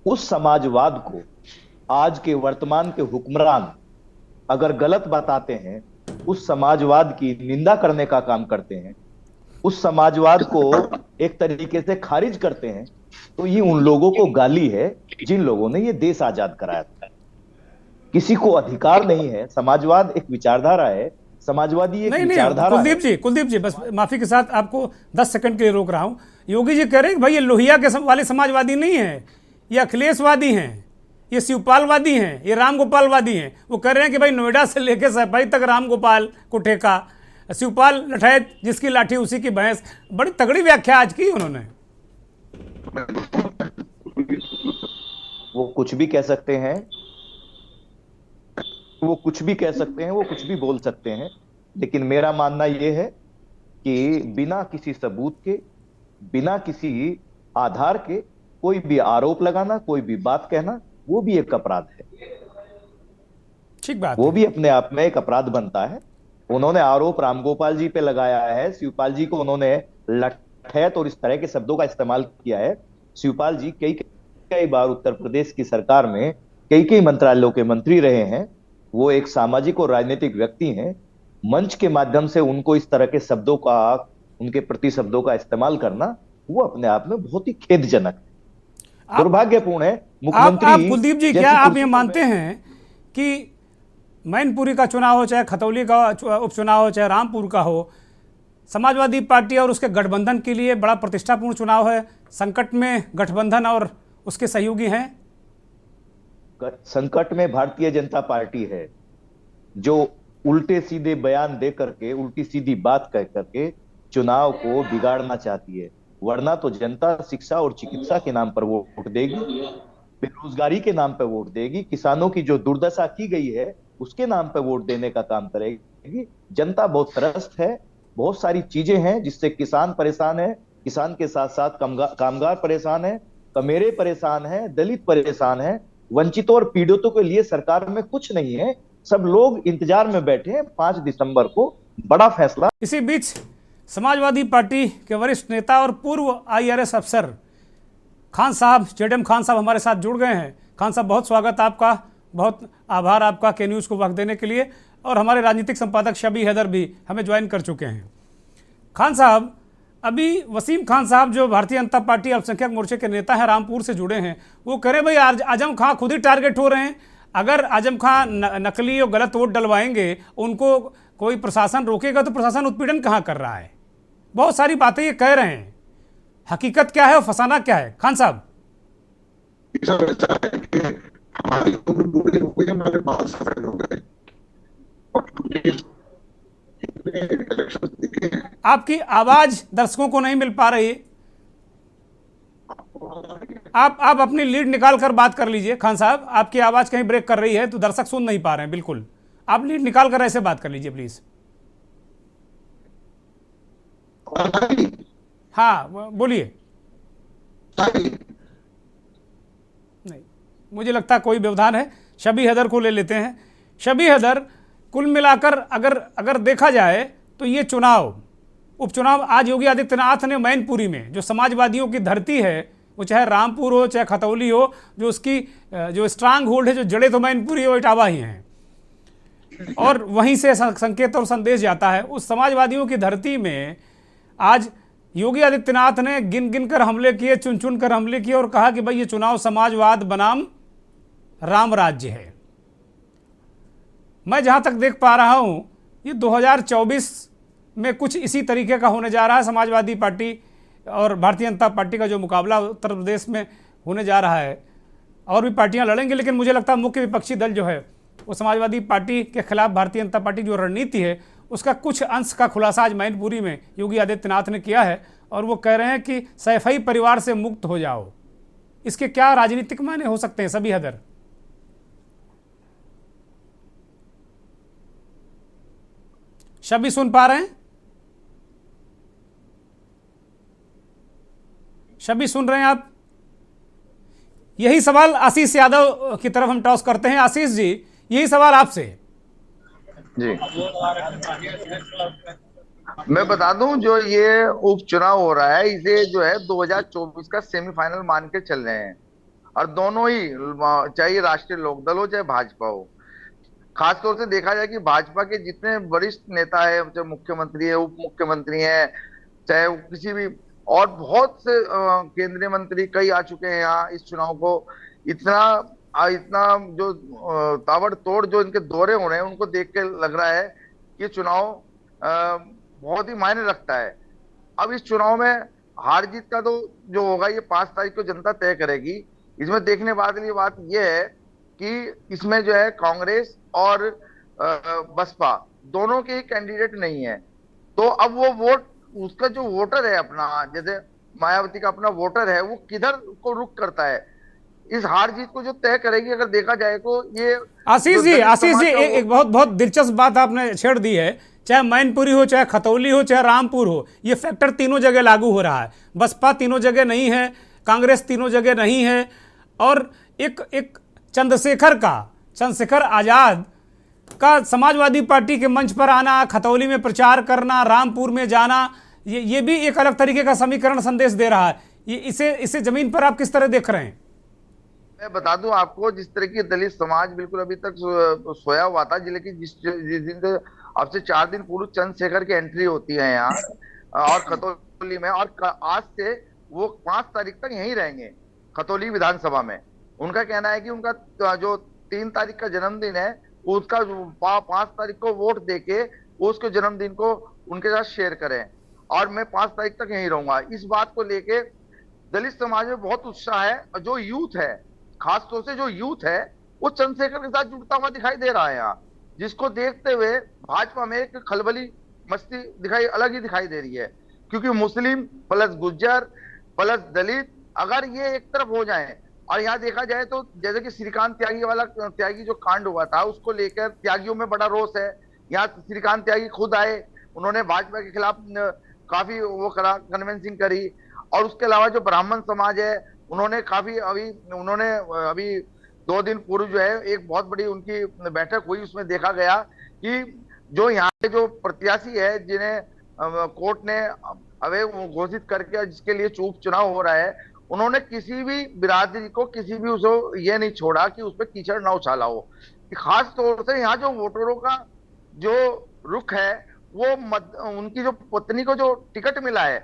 उस समाजवाद को आज के वर्तमान के हुक्मरान अगर गलत बताते हैं, उस समाजवाद की निंदा करने का काम करते हैं, उस समाजवाद को एक तरीके से खारिज करते हैं, तो ये उन लोगों को गाली है जिन लोगों ने ये देश आजाद कराया था। किसी को अधिकार नहीं है। समाजवाद एक विचारधारा है, समाजवादी एक विचारधारा है। कुलदीप जी बस माफी के साथ आपको 10 सेकंड के लिए रोक रहा हूं। योगी जी कह रहे हैं भाई ये लोहिया के वाले समाजवादी नहीं है, ये अखिलेशवादी हैं, ये शिवपालवादी हैं, ये रामगोपालवादी हैं। वो कह रहे हैं कि भाई नोएडा से लेकर सैफई तक रामगोपाल को ठेका, शिवपाल लठैत जिसकी लाठी उसी की भैंस। बड़ी तगड़ी व्याख्या आज की उन्होंने। वो कुछ भी कह सकते हैं, वो कुछ भी कह सकते हैं, वो कुछ भी बोल सकते हैं, लेकिन मेरा मानना यह है कि बिना किसी सबूत के, बिना किसी आधार के कोई भी आरोप लगाना, कोई भी बात कहना, वो भी एक अपराध है। ठीक बात, वो भी अपने आप में एक अपराध बनता है। उन्होंने आरोप रामगोपाल जी पे लगाया है, शिवपाल जी को उन्होंने लठैत और इस तरह के शब्दों का इस्तेमाल किया है। शिवपाल जी कई बार उत्तर प्रदेश की सरकार में कई मंत्रालयों के मंत्री रहे हैं। वो एक सामाजिक और राजनीतिक व्यक्ति हैं। मंच के माध्यम से उनको इस तरह के शब्दों का, उनके प्रति शब्दों का इस्तेमाल करना, वो अपने आप में बहुत ही खेदजनक है, दुर्भाग्यपूर्ण है। मुख्यमंत्री कुलदीप जी, क्या आप ये मानते हैं कि मैनपुरी का चुनाव हो, चाहे खतौली का उपचुनाव हो, चाहे रामपुर का हो, समाजवादी पार्टी और उसके गठबंधन के लिए बड़ा प्रतिष्ठापूर्ण चुनाव है? संकट में गठबंधन और उसके सहयोगी हैं? संकट में भारतीय जनता पार्टी है, जो उल्टे सीधे बयान दे करके, उल्टी सीधी बात कह करके चुनाव को बिगाड़ना चाहती है। वरना तो जनता शिक्षा और चिकित्सा के नाम पर वोट देगी, बेरोजगारी के नाम पर वोट देगी, किसानों की जो दुर्दशा की गई है उसके नाम पर वोट देने का काम करेगी। जनता बहुत त्रस्त है, बहुत सारी चीजें हैं जिससे किसान परेशान है, किसान के साथ साथ कामगार परेशान है, कमेरे परेशान है, दलित परेशान है। वंचितों और पीड़ितों के लिए सरकार में कुछ नहीं है। सब लोग इंतजार में बैठे हैं 5 दिसंबर को बड़ा फैसला। इसी बीच समाजवादी पार्टी के वरिष्ठ नेता और पूर्व IRS अफसर खान साहब, जेडएम खान साहब हमारे साथ जुड़ गए हैं। खान साहब, बहुत स्वागत आपका, बहुत आभार आपका के न्यूज़ को वक्त देने के लिए। और हमारे राजनीतिक संपादक शबी हैदर भी हमें ज्वाइन कर चुके हैं। खान साहब, अभी वसीम खान साहब जो भारतीय जनता पार्टी अल्पसंख्यक मोर्चे के नेता हैं, रामपुर से जुड़े हैं, वो कह रहे हैं भाई आजम खां खुद ही टारगेट हो रहे हैं। अगर आजम खां नकली और गलत वोट डलवाएंगे, उनको कोई प्रशासन रोकेगा तो प्रशासन उत्पीड़न कहाँ कर रहा है? बहुत सारी बातें ये कह रहे हैं, हकीकत क्या है और फसाना क्या है? खान साहब, हमारे उम्र बूढ़े हो गए, हमारे बाल सफेद हो गए, इलेक्शन दिखे हैं। आपकी आवाज दर्शकों को नहीं मिल पा रही। आप अपनी लीड निकाल कर बात कर लीजिए खान साहब, आपकी आवाज कहीं ब्रेक कर रही है तो दर्शक सुन नहीं पा रहे हैं। बिल्कुल आप लीड निकाल कर ऐसे बात कर लीजिए प्लीज। हाँ बोलिए। नहीं, मुझे लगता है कोई व्यवधान है। शबी हैदर को ले लेते हैं। शबी हैदर, कुल मिलाकर अगर देखा जाए तो ये उपचुनाव आज योगी आदित्यनाथ ने मैनपुरी में, जो समाजवादियों की धरती है, वो चाहे रामपुर हो चाहे खतौली हो, जो उसकी जो स्ट्रांग होल्ड है, जो जड़े तो मैनपुरी और इटावा ही हैं, और वहीं से संकेत और संदेश जाता है। उस समाजवादियों की धरती में आज योगी आदित्यनाथ ने गिन गिन कर हमले किए, चुन चुन कर हमले किए और कहा कि भाई ये चुनाव समाजवाद बनाम राम राज्य है। मैं जहां तक देख पा रहा हूं ये 2024 में कुछ इसी तरीके का होने जा रहा है। समाजवादी पार्टी और भारतीय जनता पार्टी का जो मुकाबला उत्तर प्रदेश में होने जा रहा है, और भी पार्टियां लड़ेंगी, लेकिन मुझे लगता है मुख्य विपक्षी दल जो है वो समाजवादी पार्टी के खिलाफ भारतीय जनता पार्टी जो रणनीति है उसका कुछ अंश का खुलासा आज मैनपुरी में योगी आदित्यनाथ ने किया है, और वो कह रहे हैं कि सैफई परिवार से मुक्त हो जाओ। इसके क्या राजनीतिक मायने हो सकते हैं शबी हैदर? शबी सुन पा रहे हैं? शबी सुन रहे हैं आप? यही सवाल आशीष यादव की तरफ हम टॉस करते हैं। आशीष जी, यही सवाल आपसे जी। मैं बता दूं, जो ये उपचुनाव हो रहा है इसे जो है 2024 का सेमीफाइनल मान के चल रहे हैं, और दोनों ही, चाहे राष्ट्रीय लोकदल हो चाहे भाजपा हो। खासतौर से देखा जाए कि भाजपा के जितने वरिष्ठ नेता है, चाहे मुख्यमंत्री है, उप मुख्यमंत्री है, चाहे किसी भी, और बहुत से केंद्रीय मंत्री कई आ चुके हैं यहाँ इस चुनाव को। इतना जो ताबड़तोड़ जो इनके दौरे हो रहे हैं, उनको देख के लग रहा है कि चुनाव बहुत ही मायने रखता है। अब इस चुनाव में हार जीत का तो जो होगा ये 5 तारीख को जनता तय करेगी। इसमें देखने वाली बात यह है कि इसमें जो है कांग्रेस और बसपा दोनों के कैंडिडेट नहीं है, तो अब वो वोट, उसका जो वोटर है अपना, जैसे मायावती का अपना वोटर है, वो किधर को रुख करता है, इस हार जीत को जो तय करेगी। अगर देखा जाए तो ये आशीष जी एक बहुत दिलचस्प बात आपने छेड़ दी है। चाहे मैनपुरी हो, चाहे खतौली हो, चाहे रामपुर हो, ये फैक्टर तीनों जगह लागू हो रहा है। बसपा तीनों जगह नहीं है, कांग्रेस तीनों जगह नहीं है, और एक चंद्रशेखर आजाद का समाजवादी पार्टी के मंच पर आना, खतौली में प्रचार करना, रामपुर में जाना, ये भी एक अलग तरीके का समीकरण संदेश दे रहा है। ये इसे जमीन पर आप किस तरह देख रहे हैं? मैं बता दूं आपको, जिस तरह की दलित समाज बिल्कुल अभी तक सोया हुआ था, लेकिन जिस दिन अब से 4 दिन पूर्व चंद्रशेखर की एंट्री होती है यहाँ और खतौली में, और आज से वो 5 तारीख तक यहीं रहेंगे खतौली विधानसभा में। उनका कहना है कि उनका जो 3 तारीख का जन्मदिन है, उसका 5 तारीख को वोट देके उसके जन्मदिन को उनके साथ शेयर करें, और मैं 5 तारीख तक यहीं रहूंगा। इस बात को लेके दलित समाज में बहुत उत्साह है, और जो यूथ है, खासतौर से जो यूथ है, वो चंद्रशेखर के साथ जुड़ता हुआ दिखाई दे रहा है यहाँ, जिसको देखते हुए भाजपा में एक खलबली मस्ती अलग ही दिखाई दे रही है। क्योंकि मुस्लिम प्लस गुज्जर प्लस दलित अगर ये एक तरफ हो जाए, और यहाँ देखा जाए तो जैसे कि श्रीकांत त्यागी जो कांड हुआ था, उसको लेकर त्यागियों में बड़ा रोष है। यहाँ श्रीकांत त्यागी खुद आए, उन्होंने भाजपा के खिलाफ काफी वो करा, कन्विंसिंग करी। और उसके अलावा जो ब्राह्मण समाज है, उन्होंने अभी 2 दिन पूर्व जो है एक बहुत बड़ी उनकी बैठक हुई, उसमें देखा गया कि जो यहाँ के जो प्रत्याशी है, जिन्हें कोर्ट ने अवैध घोषित करके जिसके लिए उपचुनाव हो रहा है, उन्होंने किसी भी बिरादरी को, किसी भी उसको ये नहीं छोड़ा कि उस पर कीचड़ ना उछाला हो। खास तौर से यहाँ जो वोटरों का जो रुख है, वो उनकी जो पत्नी को जो टिकट मिला है,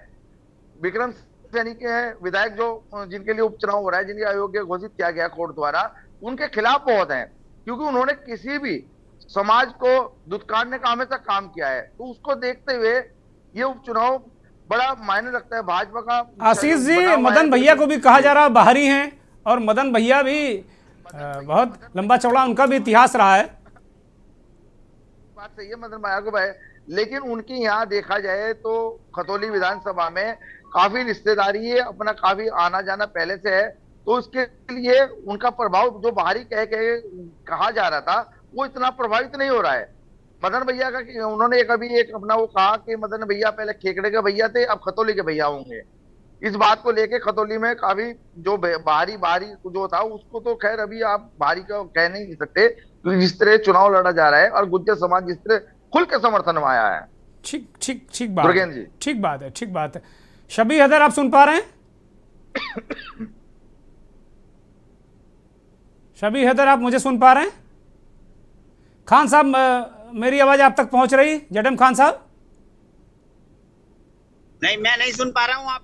विक्रम सैनी के हैं विधायक जो जिनके लिए उपचुनाव हो रहा है, जिनके अयोग्य घोषित किया गया कोर्ट द्वारा, उनके खिलाफ बहुत हैं, क्योंकि उन्होंने किसी भी समाज को दुत्कारने का हमेशा काम किया है। तो उसको देखते हुए ये उपचुनाव बड़ा मायने रखता है भाजपा का। आशीष जी, मदन भैया को भी कहा जा रहा बाहरी हैं, और मदन भैया भी बहुत लंबा चौड़ा उनका भी इतिहास रहा है। बात सही है, मदन भैया को लेकिन उनकी यहाँ देखा जाए तो खतौली विधानसभा में काफी रिश्तेदारी है, अपना काफी आना जाना पहले से है, तो उसके लिए उनका प्रभाव जो बाहरी कहा जा रहा था वो इतना प्रभावित नहीं हो रहा है। मदन भैया का उन्होंने कभी एक अपना वो कहा कि मदन भैया पहले खेकड़े के भैया थे, अब खतौली के भैया होंगे। इस बात को लेके खतौली में काफी जो बाहरी जो था उसको तो खैर अभी आप बाहरी का कह नहीं सकते, क्योंकि जिस तरह चुनाव लड़ा जा रहा है और गुज्जर समाज जिस तरह खुल के समर्थन में आया है। ठीक बात है, ठीक बात है। शबी हैदर, आप सुन पा रहे हैं? शबी हैदर, आप मुझे सुन पा रहे हैं? खान साहब, मेरी आवाज आप तक पहुंच रही? जडम खान साहब? नहीं, मैं नहीं सुन पा रहा हूं। आप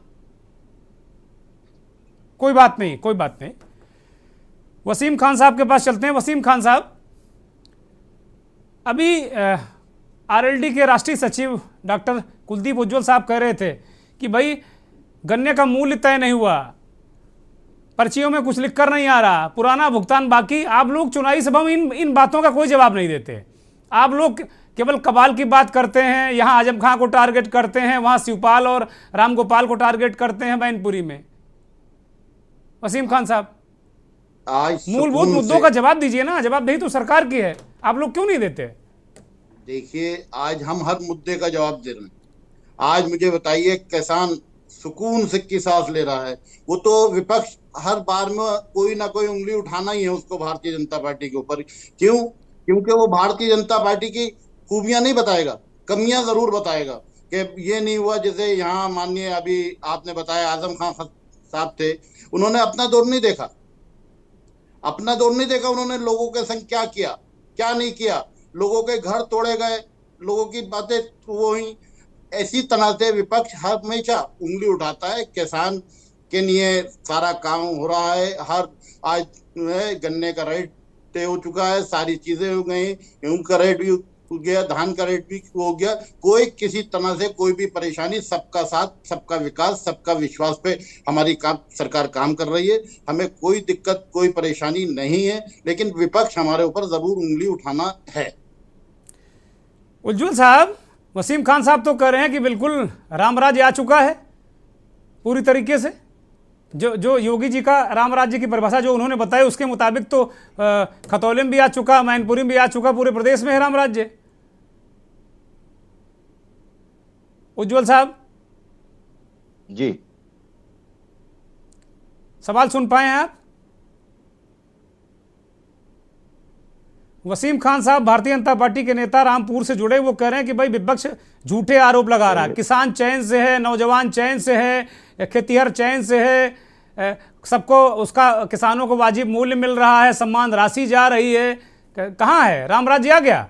कोई बात नहीं। वसीम खान साहब के पास चलते हैं। वसीम खान साहब, अभी आरएलडी के राष्ट्रीय सचिव डॉक्टर कुलदीप उज्ज्वल साहब कह रहे थे कि भाई गन्ने का मूल्य तय नहीं हुआ, पर्चियों में कुछ लिखकर नहीं आ रहा, पुराना भुगतान बाकी। आप लोग चुनावी सभा में इन बातों का कोई जवाब नहीं देते। आप लोग केवल कबाल की बात करते हैं, यहाँ आजम खां को टारगेट करते हैं, वहाँ शिवपाल और रामगोपाल को टारगेट करते हैं मैनपुरी में। वसीम खान साहब, मूलभूत मुद्दों का जवाब दीजिए ना। जवाबदेही तो सरकार की है, आप लोग क्यों नहीं देते? देखिए, आज हम हर मुद्दे का जवाब दे रहे हैं। आज मुझे बताइए, किसान सुकून से की सांस ले रहा है। वो तो विपक्ष हर बार में कोई ना कोई उंगली उठाना ही है उसको भारतीय जनता पार्टी के ऊपर। क्यों? क्योंकि वो भारतीय जनता पार्टी की खूबियां नहीं बताएगा, कमियां जरूर बताएगा कि ये नहीं हुआ। जैसे यहाँ माननीय अभी आपने बताया आजम खान साहब थे, उन्होंने अपना दौर नहीं देखा, उन्होंने लोगों के संग क्या किया, क्या नहीं किया। लोगों के घर तोड़े गए, लोगों की बातें वो हुई। ऐसी तरह से विपक्ष हमेशा उंगली उठाता है। किसान के लिए सारा काम हो रहा है। आज गन्ने का रेट तय हो चुका है, सारी चीजें हो गई, गेहूं का रेट भी हो गया, धान का रेट भी हो गया। कोई किसी तरह से कोई भी परेशानी, सबका साथ, सबका विकास, सबका विश्वास पे हमारी सरकार काम कर रही है। हमें कोई दिक्कत, कोई परेशानी नहीं है, लेकिन विपक्ष हमारे ऊपर जरूर उंगली उठाना है। उज्ज्वल साहब, वसीम खान साहब तो कह रहे हैं कि बिल्कुल रामराज आ चुका है पूरी तरीके से। जो योगी जी का राम राज्य की परिभाषा जो उन्होंने बताई उसके मुताबिक तो खतौली में भी आ चुका, मैनपुरी में भी आ चुका, पूरे प्रदेश में है राम राज्य। उज्ज्वल साहब जी, सवाल सुन पाए हैं आप? वसीम खान साहब भारतीय जनता पार्टी के नेता रामपुर से जुड़े, वो कह रहे हैं कि भाई विपक्ष झूठे आरोप लगा रहा है। किसान चैन से है, नौजवान चैन से है, खेतीहर चैन से है, सबको उसका किसानों को वाजिब मूल्य मिल रहा है, सम्मान राशि जा रही है। कहाँ है राम राज्य? आ गया?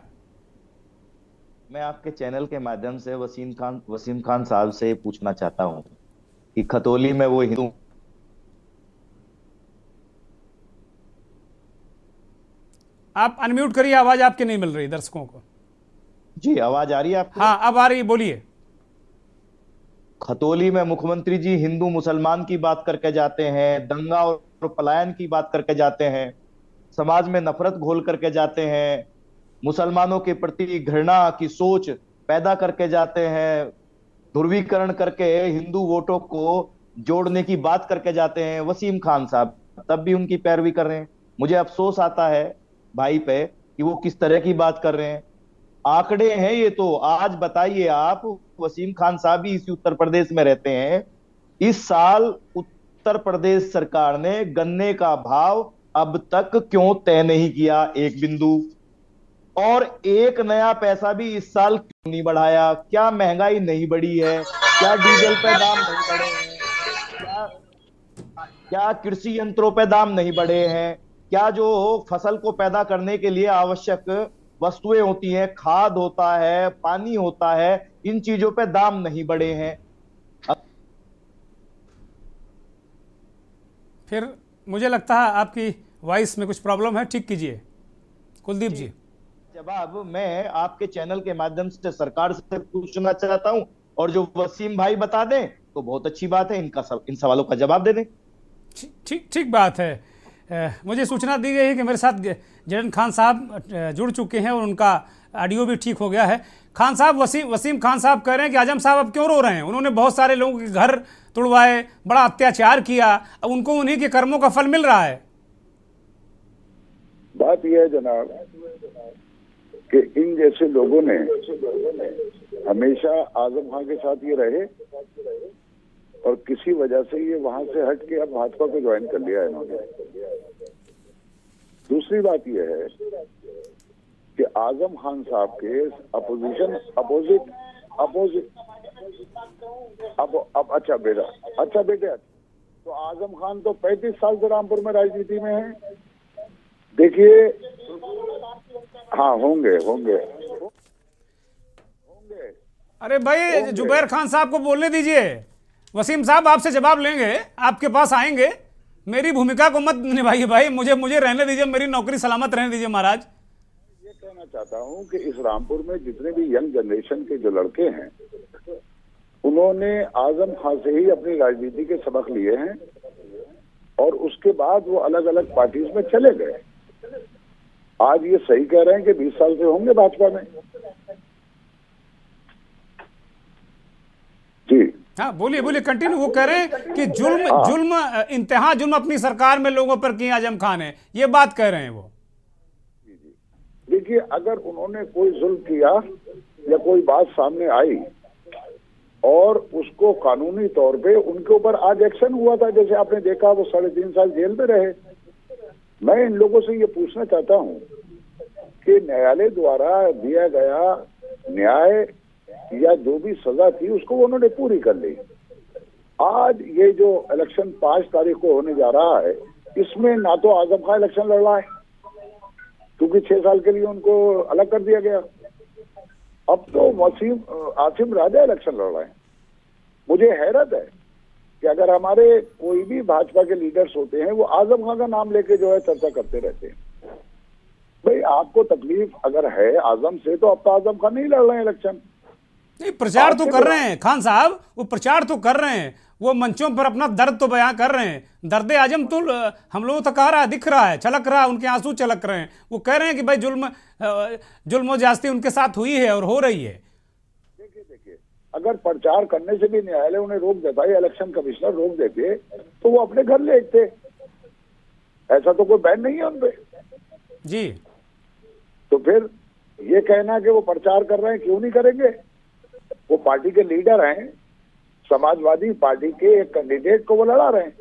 मैं आपके चैनल के माध्यम से वसीम खान साहब से पूछना चाहता हूं कि खतौली में वो हिंदू, आप अनम्यूट करिए, आवाज आपकी नहीं मिल रही दर्शकों को। जी, आवाज आ रही है आपको? हाँ, अब आ रही है, बोलिए। खतौली में मुख्यमंत्री जी हिंदू मुसलमान की बात करके जाते हैं, दंगा और पलायन की बात करके जाते हैं, समाज में नफरत घोल करके जाते हैं, मुसलमानों के प्रति घृणा की सोच पैदा करके जाते हैं, ध्रुवीकरण करके हिंदू वोटों को जोड़ने की बात करके जाते हैं। वसीम खान साहब तब भी उनकी पैरवी कर रहे हैं। मुझे अफसोस आता है भाई पे कि वो किस तरह की बात कर रहे हैं। आंकड़े हैं ये तो। आज बताइए आप, वसीम खान साहब भी इसी उत्तर प्रदेश में रहते हैं, इस साल उत्तर प्रदेश सरकार ने गन्ने का भाव अब तक क्यों तय नहीं किया? एक बिंदु। और एक नया पैसा भी इस साल क्यों नहीं बढ़ाया? क्या महंगाई नहीं बढ़ी है? क्या डीजल पे दाम नहीं बढ़े हैं? क्या कृषि यंत्रों पे दाम नहीं बढ़े हैं? क्या जो फसल को पैदा करने के लिए आवश्यक वस्तुएं होती हैं, खाद होता है, पानी होता है, इन चीजों पे दाम नहीं बढ़े हैं? फिर मुझे लगता है आपकी वॉइस में कुछ प्रॉब्लम है, ठीक कीजिए कुलदीप जी। जवाब मैं आपके चैनल के माध्यम से सरकार से पूछना चाहता हूं, और जो वसीम भाई बता दें तो बहुत अच्छी बात है, इन सवालों का जवाब दे दें। ठीक बात है। मुझे सूचना दी गई है कि मेरे साथ जडन खान साहब जुड़ चुके हैं और उनका ऑडियो भी ठीक हो गया है। खान साहब, वसीम खान साहब कह रहे हैं कि आजम साहब अब क्यों रो रहे हैं? उन्होंने बहुत सारे लोगों के घर तुड़वाए, बड़ा अत्याचार किया, अब उनको उन्हीं के कर्मों का फल मिल रहा है। बात यह है जनाब कि इन जैसे लोगों ने हमेशा आजम खान के साथ ये रहे और किसी वजह से ये वहां से हट के अब भाजपा को ज्वाइन कर लिया इन्होंने। दूसरी बात यह है कि आजम खान साहब के अपोजिट अच्छा बेटे तो आजम खान तो 35 साल से रामपुर में राजनीति में है। देखिए, हाँ होंगे। अरे भाई, जुबैर खान साहब को बोलने दीजिए। वसीम साहब आपसे जवाब लेंगे, आपके पास आएंगे। मेरी भूमिका को मत निभाइए भाई, मुझे रहने दीजिए, मेरी नौकरी सलामत रहने दीजिए महाराज। ये कहना चाहता हूँ कि इस रामपुर में जितने भी यंग जनरेशन के जो लड़के हैं उन्होंने आजम खान से ही अपनी राजनीति के सबक लिए हैं और उसके बाद वो अलग अलग पार्टीज में चले गए। आज ये सही कह रहे हैं कि 20 साल से होंगे भाजपा में। जी हाँ, बोलिए कंटिन्यू। वो कह रहे हैं कि जुल्म इंतहा जुल्म अपनी सरकार में लोगों पर किया आजम खान है, ये बात कह रहे हैं वो। देखिए, अगर उन्होंने कोई जुल्म किया या कोई बात सामने आई और उसको कानूनी तौर पे उनके ऊपर आज एक्शन हुआ था, जैसे आपने देखा वो 3.5 साल जेल में रहे। मैं इन लोगों से ये पूछना चाहता हूँ कि न्यायालय द्वारा दिया गया न्याय या जो भी सजा थी उसको उन्होंने पूरी कर ली। आज ये जो इलेक्शन 5 तारीख को होने जा रहा है, इसमें ना तो आजम खान इलेक्शन लड़ रहा है क्योंकि 6 साल के लिए उनको अलग कर दिया गया, अब तो आसिम राजा इलेक्शन लड़ रहे हैं। मुझे हैरत है कि अगर हमारे कोई भी भाजपा के लीडर्स होते हैं वो आजम खान का नाम लेके जो है चर्चा करते रहते हैं। भाई, आपको तकलीफ अगर है आजम से तो अब तो आजम खान नहीं लड़ रहे हैं इलेक्शन। नहीं, प्रचार तो कर रहे हैं खान साहब, वो प्रचार तो कर रहे हैं, वो मंचों पर अपना दर्द तो बयां कर रहे हैं। दर्द आजम तो हम लोगों तक आ रहा है, दिख रहा है, छलक रहा है, उनके आंसू छलक रहे हैं। वो कह रहे हैं कि भाई जुल्म ज्यादती उनके साथ हुई है और हो रही है। देखिए, अगर प्रचार करने से भी न्यायालय उन्हें रोक देता है, इलेक्शन कमिश्नर रोक देते तो वो अपने घर लेटते। ऐसा तो कोई बैन नहीं है उन पे जी। तो फिर ये कहना कि वो प्रचार कर रहे हैं, क्यों नहीं करेंगे? वो पार्टी के लीडर हैं, समाजवादी पार्टी के एक कैंडिडेट को वो लड़ा रहे हैं।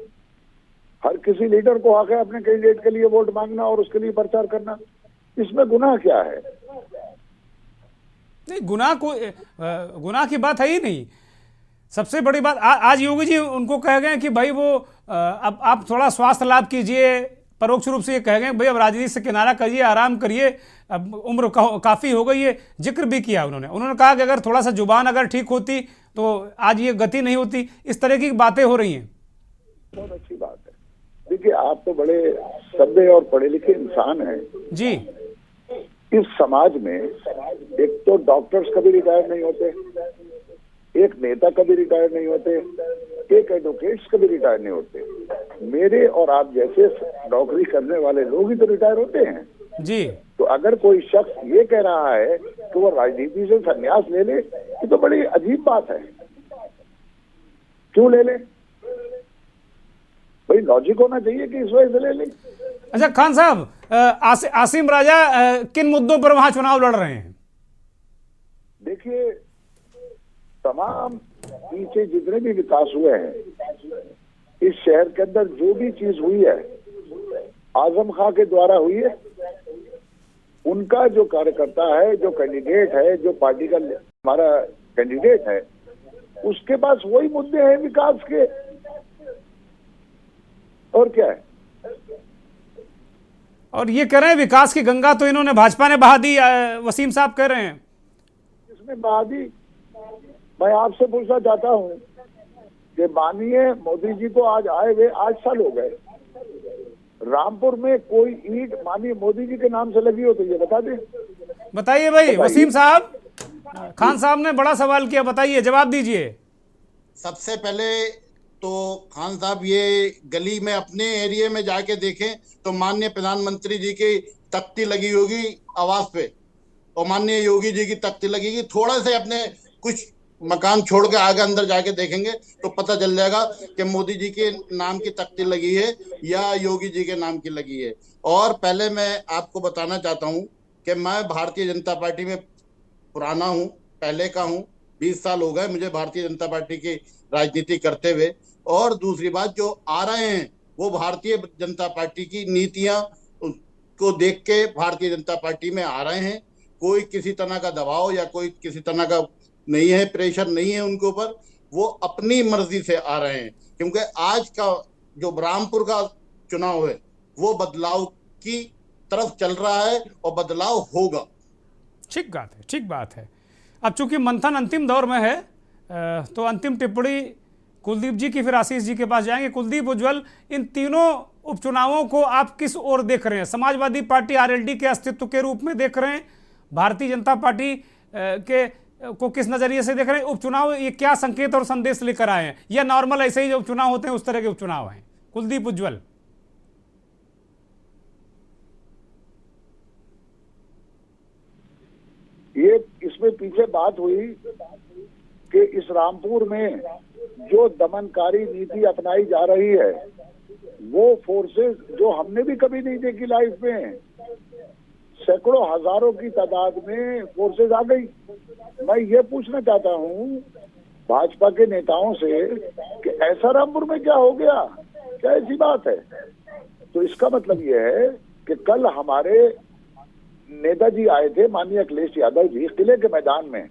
हर किसी लीडर को हक है अपने कैंडिडेट के लिए वोट मांगना और उसके लिए प्रचार करना। इसमें गुनाह क्या है? नहीं, गुनाह की बात है ही नहीं। सबसे बड़ी बात आज योगी जी उनको कह गए कि भाई वो अब आप थोड़ा स्वास्थ्य लाभ कीजिए, परोक्ष रूप से ये कह गए भाई अब राजनीति से किनारा करिए, आराम करिए, अब उम्र काफ़ी हो गई है। जिक्र भी किया उन्होंने कहा कि अगर थोड़ा सा जुबान अगर ठीक होती तो आज ये गति नहीं होती। इस तरह की बातें हो रही हैं। बहुत अच्छी बात है। देखिए, आप तो बड़े सभ्य और पढ़े लिखे इंसान हैं जी। इस समाज में एक तो डॉक्टर्स कभी रिटायर नहीं होते, एक नेता कभी रिटायर नहीं होते, एक एडवोकेट्स कभी रिटायर नहीं होते। मेरे और आप जैसे नौकरी करने वाले लोग ही तो रिटायर होते हैं जी। तो अगर कोई शख्स ये कह रहा है कि वो राजनीति से संन्यास ले ले, ये तो बड़ी अजीब बात है। क्यों ले ले? भाई, लॉजिक होना चाहिए कि इस वजह से ले ले। अच्छा खान साहब, आसिम राजा किन मुद्दों पर वहां चुनाव लड़ रहे हैं? देखिए, तमाम पीछे जितने भी विकास हुए हैं इस शहर के अंदर, जो भी चीज हुई है आजम खान के द्वारा हुई है। उनका जो कार्यकर्ता है, जो कैंडिडेट है, जो पार्टी का हमारा कैंडिडेट है, उसके पास वही मुद्दे हैं विकास के, और क्या है? और ये कह रहे हैं विकास की गंगा तो इन्होंने भाजपा ने बहा दी, वसीम साहब कह रहे हैं। किसने बहा दी? मैं आपसे पूछना चाहता हूं कि माननीय मोदी जी को आज आए हुए 8 साल हो गए, रामपुर में कोई ईंट माननीय मोदी जी के नाम से लगी हो तो ये बता दें। बताइए भाई वसीम साहब, खान साहब ने बड़ा सवाल किया, बताइए, जवाब दीजिए। सबसे पहले तो खान साहब ये गली में अपने एरिया में जाके देखें तो माननीय प्रधानमंत्री जी की तख्ती लगी होगी आवास पे, और माननीय योगी जी की तख्ती लगेगी। थोड़ा से अपने कुछ मकान छोड़ के आगे अंदर जाके देखेंगे तो पता चल जाएगा कि मोदी जी के नाम की तख्ती लगी है या योगी जी के नाम की लगी है। और पहले मैं आपको बताना चाहता हूं कि मैं भारतीय जनता पार्टी में पुराना हूं, पहले का हूं। 20 साल हो गए मुझे भारतीय जनता पार्टी की राजनीति करते हुए। और दूसरी बात, जो आ रहे हैं वो भारतीय जनता पार्टी की नीतियां को देख के भारतीय जनता पार्टी में आ रहे हैं। कोई किसी तरह का दबाव या कोई किसी तरह का नहीं है, प्रेशर नहीं है उनके ऊपर, वो अपनी मर्जी से आ रहे हैं। क्योंकि आज का जो रामपुर का चुनाव है वो बदलाव की तरफ चल रहा है और बदलाव होगा। ठीक बात है, ठीक बात है। अब चूंकि मंथन अंतिम दौर में है तो अंतिम टिप्पणी कुलदीप जी की, फिर आशीष जी के पास जाएंगे। कुलदीप, उज्जवल, इन तीनों उपचुनावों को आप किस ओर देख रहे हैं? समाजवादी पार्टी आरएलडी के अस्तित्व के रूप में देख रहे हैं? भारतीय जनता पार्टी को किस नजरिए से देख रहे हैं? उपचुनाव ये क्या संकेत और संदेश लेकर आए हैं, या नॉर्मल ऐसे ही जो उपचुनाव होते हैं उस तरह के उपचुनाव हैं? कुलदीप, उज्जवल। ये इसमें पीछे बात हुई कि इस रामपुर में जो दमनकारी नीति अपनाई जा रही है वो फोर्सेस जो हमने भी कभी नहीं देखी लाइफ में, सैकड़ों हजारों की तादाद में फोर्सेस आ गई। मैं ये पूछना चाहता हूँ भाजपा के नेताओं से कि ऐसा रामपुर में क्या हो गया, क्या ऐसी बात है? तो इसका मतलब ये है कि कल हमारे नेताजी आए थे, माननीय अखिलेश यादव जी, किले के मैदान में।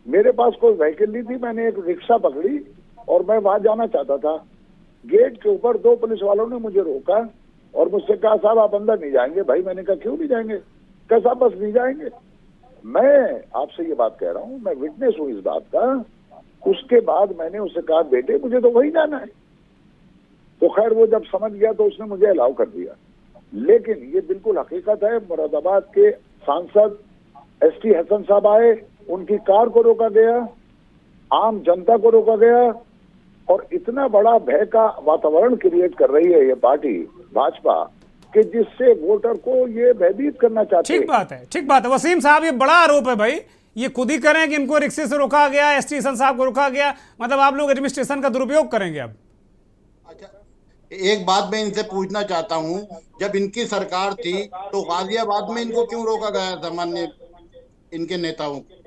मेरे पास कोई व्हीकल नहीं थी, मैंने एक रिक्शा पकड़ी और मैं वहां जाना चाहता था। गेट के ऊपर 2 पुलिस वालों ने मुझे रोका और मुझसे कहा, साहब आप अंदर नहीं जाएंगे। भाई मैंने कहा क्यों नहीं जाएंगे? कहा साहब बस नहीं जाएंगे। मैं आपसे ये बात कह रहा हूँ, मैं विटनेस हूँ इस बात का। उसके बाद मैंने उससे कहा, बेटे मुझे तो वही जाना है। तो खैर वो जब समझ गया तो उसने मुझे अलाउ कर दिया। लेकिन ये बिल्कुल हकीकत है, मुरादाबाद के सांसद एसटी हसन साहब आए, उनकी कार को रोका गया, आम जनता को रोका गया, और इतना बड़ा भय का वातावरण क्रिएट कर रही है ये पार्टी भाजपा कि जिससे वोटर को ये भयभीत करना चाहते हैं। ठीक बात है, ठीक बात है। वसीम साहब, ये बड़ा आरोप है भाई, ये खुद ही करें कि इनको रिक्शे से रोका गया, एसटी हसन साहब को रोका गया, मतलब आप लोग एडमिनिस्ट्रेशन का दुरुपयोग करेंगे अब। अच्छा, एक बात मैं इनसे पूछना चाहता हूं, जब इनकी सरकार थी तो गाजियाबाद में इनको क्यों रोका गया था? माननीय इनके नेताओं को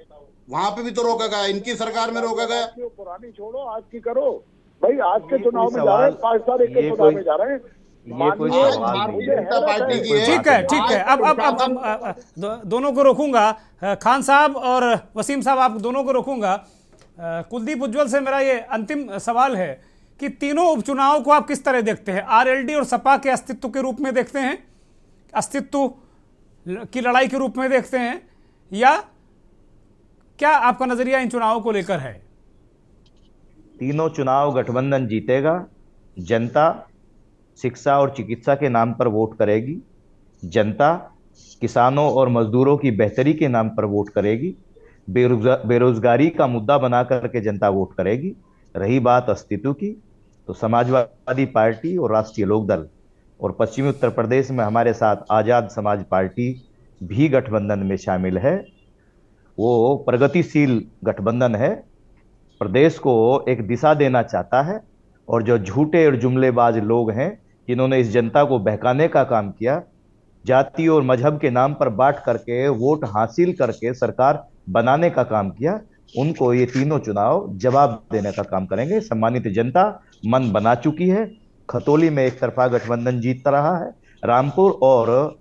वहां पे भी तो रोका गया, इनकी सरकार में रोका गया। पुरानी छोड़ो, आज की करो भाई। आज के चुनाव में जा रहे हैं, 5 साल एक के चुनाव में जा रहे हैं। पार्टी की है। ठीक है, ठीक है। अब दोनों को रोकूंगा, खान साहब और वसीम साहब, आप दोनों को रोकूंगा। कुलदीप, उज्जवल से मेरा ये अंतिम सवाल है कि तीनों उपचुनाव को आप किस तरह देखते हैं? आरएलडी और सपा के अस्तित्व के रूप में देखते हैं, अस्तित्व की लड़ाई के रूप में देखते हैं, या क्या आपका नजरिया इन चुनावों को लेकर है? तीनों चुनाव गठबंधन जीतेगा। जनता शिक्षा और चिकित्सा के नाम पर वोट करेगी, जनता किसानों और मजदूरों की बेहतरी के नाम पर वोट करेगी, बेरोजगारी का मुद्दा बना करके जनता वोट करेगी। रही बात अस्तित्व की, तो समाजवादी पार्टी और राष्ट्रीय लोकदल और पश्चिमी उत्तर प्रदेश में हमारे साथ आजाद समाज पार्टी भी गठबंधन में शामिल है। वो प्रगतिशील गठबंधन है, प्रदेश को एक दिशा देना चाहता है, और जो झूठे और जुमलेबाज लोग हैं जिन्होंने इस जनता को बहकाने का काम किया, जाति और मजहब के नाम पर बांट करके वोट हासिल करके सरकार बनाने का काम किया, उनको ये तीनों चुनाव जवाब देने का काम करेंगे। सम्मानित जनता मन बना चुकी है। खतौली में एक तरफा गठबंधन जीत रहा है, रामपुर और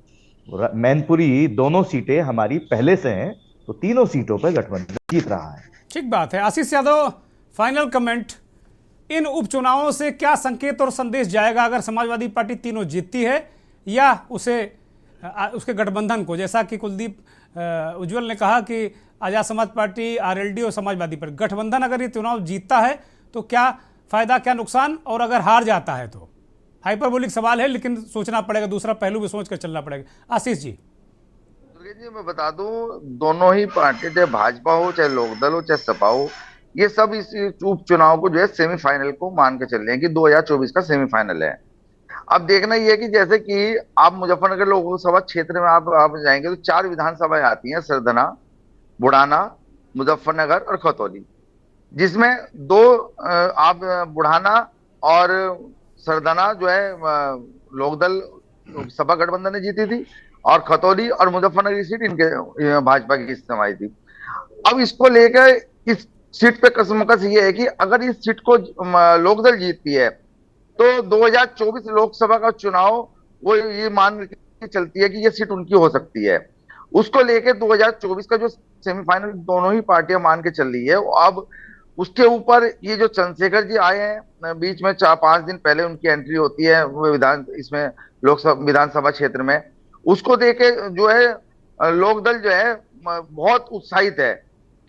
मैनपुरी दोनों सीटें हमारी पहले से हैं, तो तीनों सीटों पर गठबंधन जीत रहा है। ठीक बात है। आशीष यादव, फाइनल कमेंट, इन उपचुनावों से क्या संकेत और संदेश जाएगा अगर समाजवादी पार्टी तीनों जीतती है, या उसके गठबंधन को? जैसा कि कुलदीप, उज्जवल ने कहा कि आजाद समाज पार्टी, आरएलडी और समाजवादी पार्टी गठबंधन अगर ये चुनाव जीतता है तो क्या फायदा, क्या नुकसान, और अगर हार जाता है तो? हाइपरबोलिक सवाल है, लेकिन सोचना पड़ेगा, दूसरा पहलू भी सोच कर चलना पड़ेगा। आशीष जी। जी मैं बता दूं, दोनों ही पार्टी, चाहे भाजपा हो, चाहे लोकदल हो, चाहे सपा हो, ये सब इस उपचुनाव को जो है सेमीफाइनल को मान के चल रहे हैं कि 2024 का सेमीफाइनल है। अब देखना ये है कि जैसे कि आप मुजफ्फरनगर लोकसभा क्षेत्र में आप जाएंगे तो 4 विधानसभाएं आती हैं, सरदना, बुढ़ाना, मुजफ्फरनगर और खतौली, जिसमें 2 आप बुढ़ाना और सरदना जो है लोकदल सपा गठबंधन ने जीती थी, और खतौली और मुजफ्फरनगर की सीट इनके भाजपा की इस्तेमाल आई थी। अब इसको लेकर इस सीट पे कसमकस ये है कि अगर इस सीट को लोकदल जीतती है तो 2024 लोकसभा का चुनाव वो ये मान के चलती है कि ये सीट उनकी हो सकती है। उसको लेके 2024 का जो सेमीफाइनल दोनों ही पार्टियां मान के चल रही है। अब उसके ऊपर ये जो चंद्रशेखर जी आए हैं बीच में 4-5 दिन पहले उनकी एंट्री होती है वो इसमें लोकसभा विधानसभा क्षेत्र में, उसको देके जो है लोकदल जो है बहुत उत्साहित है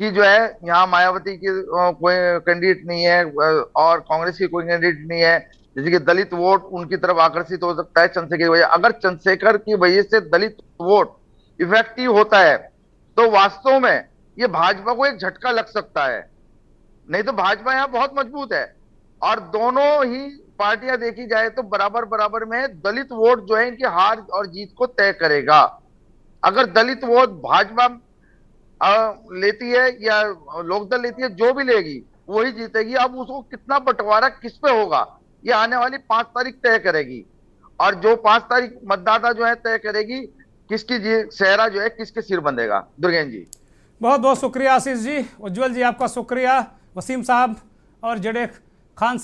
कि जो है यहाँ मायावती की कोई कैंडिडेट नहीं है और कांग्रेस की कोई कैंडिडेट नहीं है, जैसे कि दलित वोट उनकी तरफ आकर्षित हो सकता है चंद्रशेखर की वजह। अगर चंद्रशेखर की वजह से दलित वोट इफेक्टिव होता है तो वास्तव में ये भाजपा को एक झटका लग सकता है, नहीं तो भाजपा यहाँ बहुत मजबूत है। और दोनों ही पार्टियां देखी जाए तो बराबर बराबर में दलित वोट जो है इनकी हार और जीत को तय करेगा। अगर दलित वोट भाजपा लेती है या लोकदल लेती है, जो भी लेगी वही जीतेगी। अब उसको कितना बंटवारा किस पे होगा ये आने वाली 5 तारीख तय करेगी, और जो 5 तारीख मतदाता जो है तय करेगी किसकी सेहरा जो है किसके सिर बंधेगा। दुर्गेन जी बहुत बहुत शुक्रिया आशीष जी, उज्जवल जी आपका शुक्रिया, वसीम साहब और जेडेम खान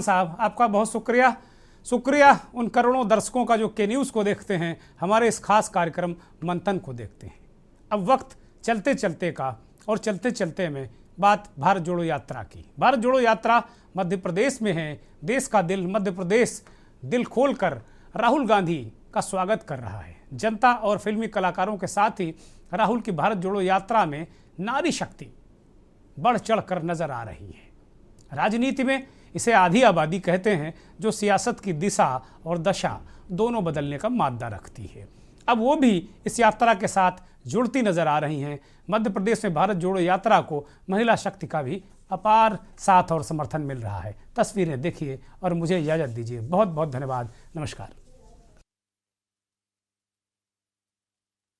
साहब आपका बहुत शुक्रिया। शुक्रिया उन करोड़ों दर्शकों का जो के न्यूज़ को देखते हैं, हमारे इस खास कार्यक्रम मंथन को देखते हैं। अब वक्त चलते चलते का और चलते चलते में बात भारत जोड़ो यात्रा की। भारत जोड़ो यात्रा मध्य प्रदेश में है। देश का दिल मध्य प्रदेश दिल खोलकर राहुल गांधी का स्वागत कर रहा है। जनता और फिल्मी कलाकारों के साथ ही राहुल की भारत जोड़ो यात्रा में नारी शक्ति बढ़ चढ़ कर नजर आ रही है। राजनीति में इसे आधी आबादी कहते हैं, जो सियासत की दिशा और दशा दोनों बदलने का मादा रखती है। अब वो भी इस यात्रा के साथ जुड़ती नजर आ रही हैं। मध्य प्रदेश में भारत जोड़ो यात्रा को महिला शक्ति का भी अपार साथ और समर्थन मिल रहा है। तस्वीरें देखिए और मुझे इजाज़त दीजिए। बहुत बहुत धन्यवाद। नमस्कार।